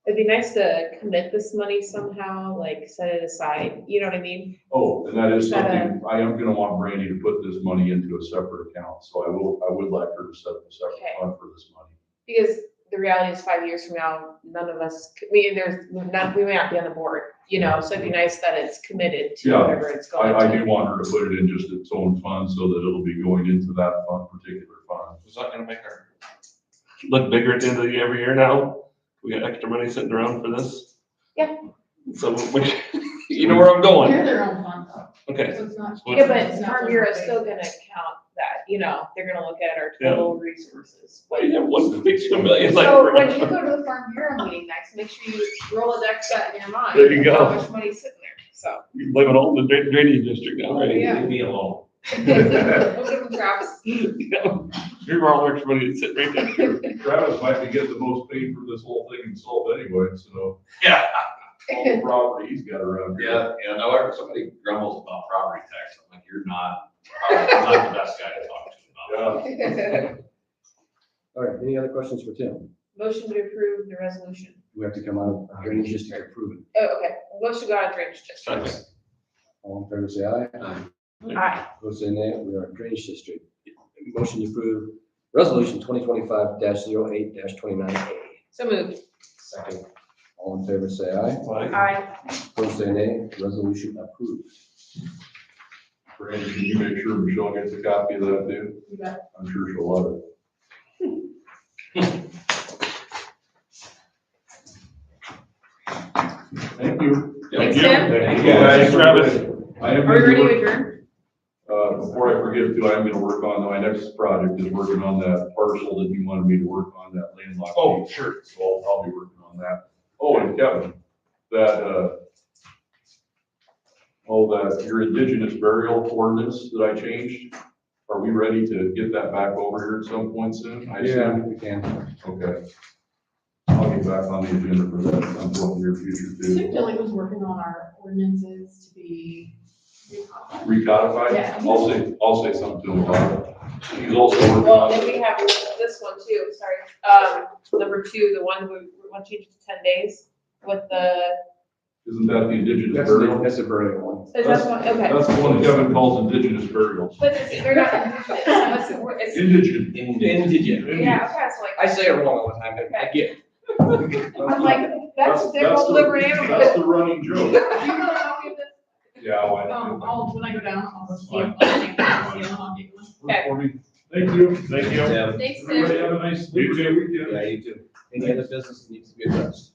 S1: It'd be nice to commit this money somehow, like set it aside, you know what I mean?
S8: Oh, and that is
S1: Is that
S8: something, I am gonna want Brandy to put this money into a separate account, so I would like her to set up a separate
S1: Okay.
S8: fund for this money.
S1: Because the reality is 5 years from now, none of us, we may not be on the board, you know, so it'd be nice that it's committed to
S8: Yeah,
S1: whatever it's going
S8: I
S1: to.
S8: do want her to put it in just its own fund, so that it'll be going into that particular fund.
S3: Is that gonna make our look bigger at the end of the year every year now? We got extra money sitting around for this?
S1: Yeah.
S3: So, you know where I'm going?
S6: They're their own fund though,
S3: Okay.
S6: so it's not.
S1: Yeah, but
S6: it's not
S1: Farm
S6: just
S1: Bureau is
S6: big.
S1: still gonna count that, you know, they're gonna look at our
S3: Yeah.
S1: total resources.
S3: Why do you have 1.2 million? Like,
S1: So when you go to the Farm Bureau meeting next, make sure you Rolodex that in your mind.
S3: There you go.
S1: How much money's sitting there, so.
S3: You blame it all in the drainage district now, right?
S1: Yeah.
S2: leave me alone.
S1: We'll give them Travis.
S3: You're all extra money that's sitting right there.
S8: Travis might be getting the most paid for this whole thing in salt anyway, so
S2: Yeah.
S8: all the property he's got around here.
S2: Yeah, no, somebody grumbles about property tax, I'm like, you're not the best guy to talk to about it.
S4: All right, any other questions for Tim?
S1: Motion to approve the resolution.
S4: We have to come out of drainage district to approve it.
S1: Oh, okay, motion to go out of drainage district.
S3: Second.
S4: All in favor, say aye.
S1: Aye.
S4: Opposed, say nay. We are in drainage district. Motion to approve resolution 2025-08-29A.
S1: So moved.
S4: Second. All in favor, say aye.
S1: Aye.
S4: Opposed, say nay. Resolution approved.
S8: Brandy, can you make sure Michelle gets a copy of that too?
S6: You bet.
S8: I'm sure she'll love it. Thank you.
S1: Thanks, Tim.
S3: Thank you, guys. Travis.
S8: I am
S1: Are we
S8: gonna
S1: ready to
S8: work-
S1: adjourn?
S8: Before I forget to, I'm gonna work on, my next project is working on that parcel that you wanted me to work on, that landlocked.
S3: Oh,
S8: piece. So I'll be working on that. Oh, and Kevin, that your indigenous burial ordinance that I changed, are we ready to get that back over here at some point soon? I assume?
S4: we can.
S8: Okay. I'll get back on the agenda for that at some point in the near future
S6: Tim
S8: too.
S6: Dilly was working on our ordinances to be recodified.
S8: Recodified?
S6: Yeah.
S8: I'll say something to him about it. He's also working
S1: Well,
S8: on.
S1: then we have this one too, sorry. Number 2, the one we want to change it to 10 days with the,
S8: Isn't that the indigenous
S4: That's
S8: burial?
S4: that's a burial one.
S1: is that one, okay.
S8: That's the one that Kevin calls indigenous burials.
S1: But they're not indigenous, so it's,
S8: Indigenous.
S4: Indigenous.
S1: yeah, okay, it's like.
S4: I say it wrong all the time, but I get it.
S1: I'm like, that's, they're
S8: That's
S1: both
S8: the-
S1: liberal animals.
S8: That's the running joke.
S6: Do you want a copy of this?
S8: Yeah,
S6: When I go down, I'll just.
S8: Fine.
S6: I'll take one.
S1: Okay.
S8: For me. Thank you.
S3: Thank you.
S1: Thanks,
S8: Everybody
S1: Tim.
S8: have a nice
S3: You
S8: Labor Day weekend.
S4: Yeah, you too. Any other business that needs to be addressed?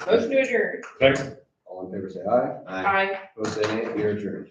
S1: Motion to adjourn.
S3: Thanks.
S4: All in favor, say aye.
S1: Aye.
S4: Opposed, say nay. We are adjourned.